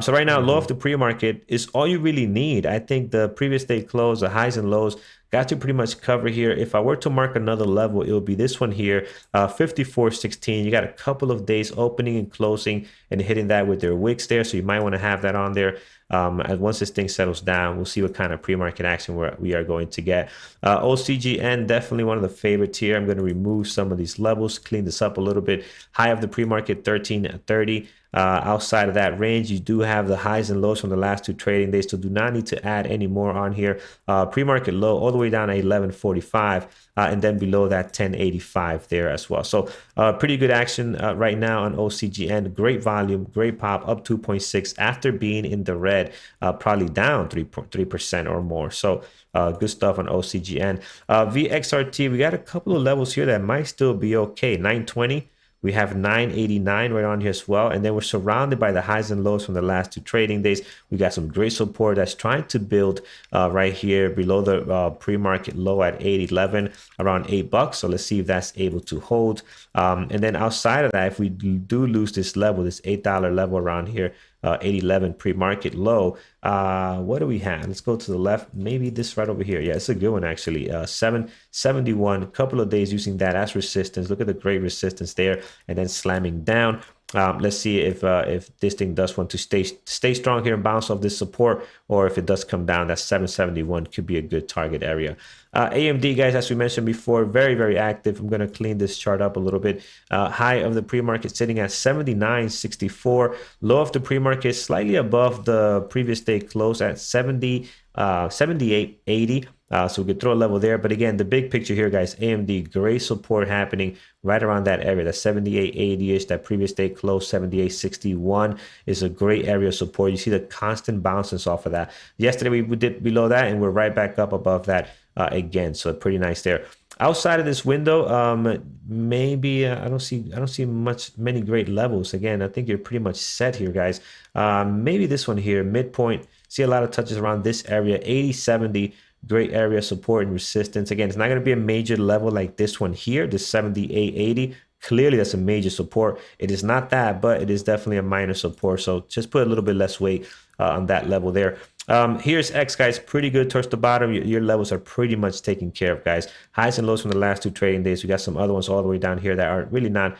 Speaker 4: So right now, low of the pre-market is all you really need. I think the previous day close, the highs and lows, got to pretty much cover here. If I were to mark another level, it would be this one here, 54.16. You got a couple of days opening and closing and hitting that with their wicks there. So you might want to have that on there. And once this thing settles down, we'll see what kind of pre-market action we are going to get. OCGN, definitely one of the favorites here. I'm going to remove some of these levels, clean this up a little bit. High of the pre-market, 1330. Outside of that range, you do have the highs and lows from the last 2 trading days, so do not need to add any more on here. Pre-market low all the way down at 1145, and then below that 1085 there as well. So pretty good action right now on OCGN. Great volume, great pop, up 2.6 after being in the red, probably down 3% or more. So good stuff on OCGN. VXRT, we got a couple of levels here that might still be okay. 920. We have 989 right on here as well. And then we're surrounded by the highs and lows from the last 2 trading days. We got some great support that's trying to build right here below the pre-market low at 811, around $8. So let's see if that's able to hold. And then outside of that, if we do lose this level, this $8 level around here, 811 pre-market low, what do we have? Let's go to the left, maybe this right over here. Yeah, it's a good one actually. 771, couple of days using that as resistance. Look at the great resistance there, and then slamming down. Let's see if this thing does want to stay strong here and bounce off this support, or if it does come down, that 771 could be a good target area. AMD, guys, as we mentioned before, very, very active. I'm going to clean this chart up a little bit. High of the pre-market sitting at 79.64. Low of the pre-market slightly above the previous day close at 78.80. So we could throw a level there. But again, the big picture here, guys, AMD, great support happening right around that area. That 78.80-ish, that previous day close, 78.61 is a great area of support. You see the constant bounces off of that. Yesterday, we did below that, and we're right back up above that again. So pretty nice there. Outside of this window, maybe I don't see many great levels. Again, I think you're pretty much set here, guys. Maybe this one here, midpoint. See a lot of touches around this area, 80.70. Great area of support and resistance. Again, it's not going to be a major level like this one here, the 78.80. Clearly, that's a major support. It is not that, but it is definitely a minor support. So just put a little bit less weight on that level there. Here's X, guys, pretty good towards the bottom. Your levels are pretty much taken care of, guys. Highs and lows from the last 2 trading days. We got some other ones all the way down here that are really not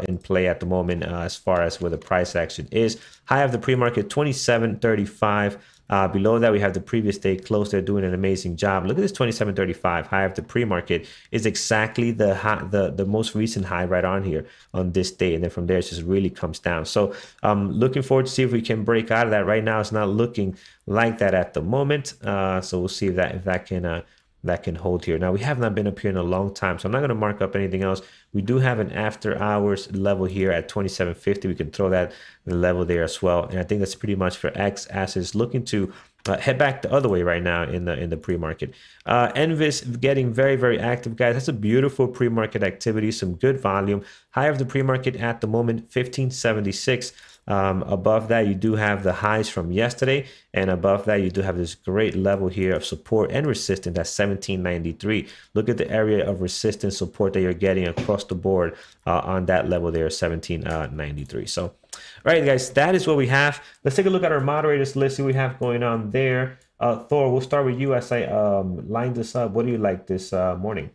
Speaker 4: in play at the moment as far as where the price action is. High of the pre-market, 27.35. Below that, we have the previous day close. They're doing an amazing job. Look at this 27.35. High of the pre-market is exactly the most recent high right on here on this day. And then from there, it just really comes down. So looking forward to see if we can break out of that. Right now, it's not looking like that at the moment. So we'll see if that can hold here. Now, we have not been up here in a long time, so I'm not going to mark up anything else. We do have an after hours level here at 27.50. We can throw that level there as well. And I think that's pretty much for X, as is looking to head back the other way right now in the pre-market. Envis getting very, very active, guys. That's a beautiful pre-market activity, some good volume. High of the pre-market at the moment, 15.76. Above that, you do have the highs from yesterday, and above that, you do have this great level here of support and resistance at 17.93. Look at the area of resistance support that you're getting across the board on that level there, 17.93. So, all right, guys, that is what we have. Let's take a look at our moderators list, see what we have going on there. Thor, we'll start with you as I line this up. What do you like this morning?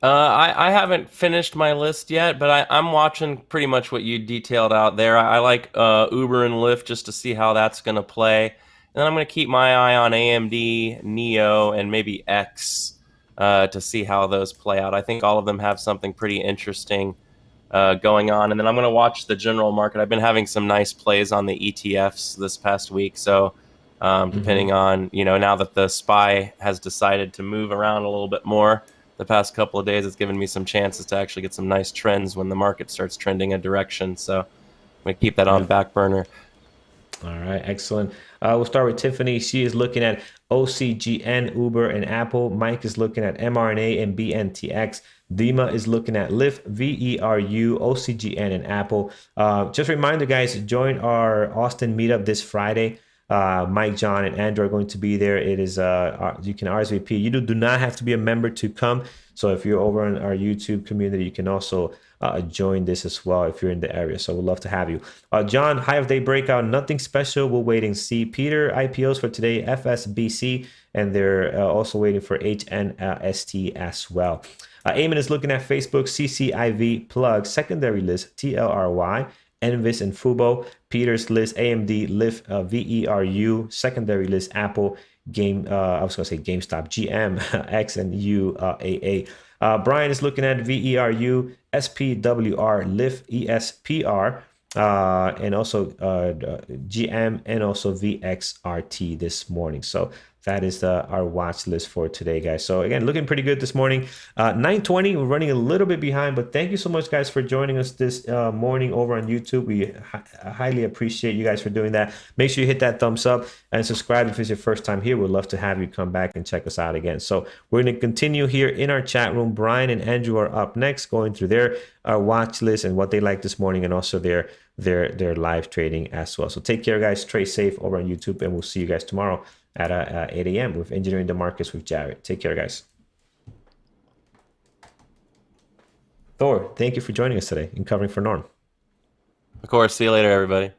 Speaker 3: I haven't finished my list yet, but I'm watching pretty much what you detailed out there. I like Uber and Lyft just to see how that's going to play. And then I'm going to keep my eye on AMD, Neo, and maybe X to see how those play out. I think all of them have something pretty interesting going on. And then I'm going to watch the general market. I've been having some nice plays on the ETFs this past week. So depending on, now that the SPY has decided to move around a little bit more, the past couple of days, it's given me some chances to actually get some nice trends when the market starts trending a direction. So I'm going to keep that on back burner.
Speaker 4: All right, excellent. We'll start with Tiffany. She is looking at OCGN, Uber, and Apple. Mike is looking at mRNA and BNTX. Dima is looking at Lyft, VERU, OCGN, and Apple. Just a reminder, guys, join our Austin meetup this Friday. Mike, John, and Andrew are going to be there. It is you can RSVP. You do not have to be a member to come. So if you're over in our YouTube community, you can also join this as well if you're in the area. So we'd love to have you. John, high of day breakout, nothing special. We'll wait and see. Peter, IPOs for today, FSBC, and they're also waiting for HNST as well. Eamon is looking at Facebook, CCIV, plug, secondary list, TLRY, Envis and Fubo. Peter's list, AMD, Lyft, VERU, secondary list, Apple, GameStop, GM, X, and UAA. Brian is looking at VERU, SPWR, Lyft, ESPR, and also GM, and also VXRT this morning. So that is our watch list for today, guys. So again, looking pretty good this morning. 9:20, we're running a little bit behind, but thank you so much, guys, for joining us this morning over on YouTube. We highly appreciate you guys for doing that. Make sure you hit that thumbs up and subscribe if it's your first time here. We'd love to have you come back and check us out again. So we're going to continue here in our chat room. Brian and Andrew are up next, going through their watch list and what they like this morning, and also their live trading as well. So take care, guys. Trade safe over on YouTube, and we'll see you guys tomorrow at 8 a.m. with Engineering the Markets with Jared. Take care, guys. Thor, thank you for joining us today and covering for Norm.
Speaker 3: Of course. See you later, everybody.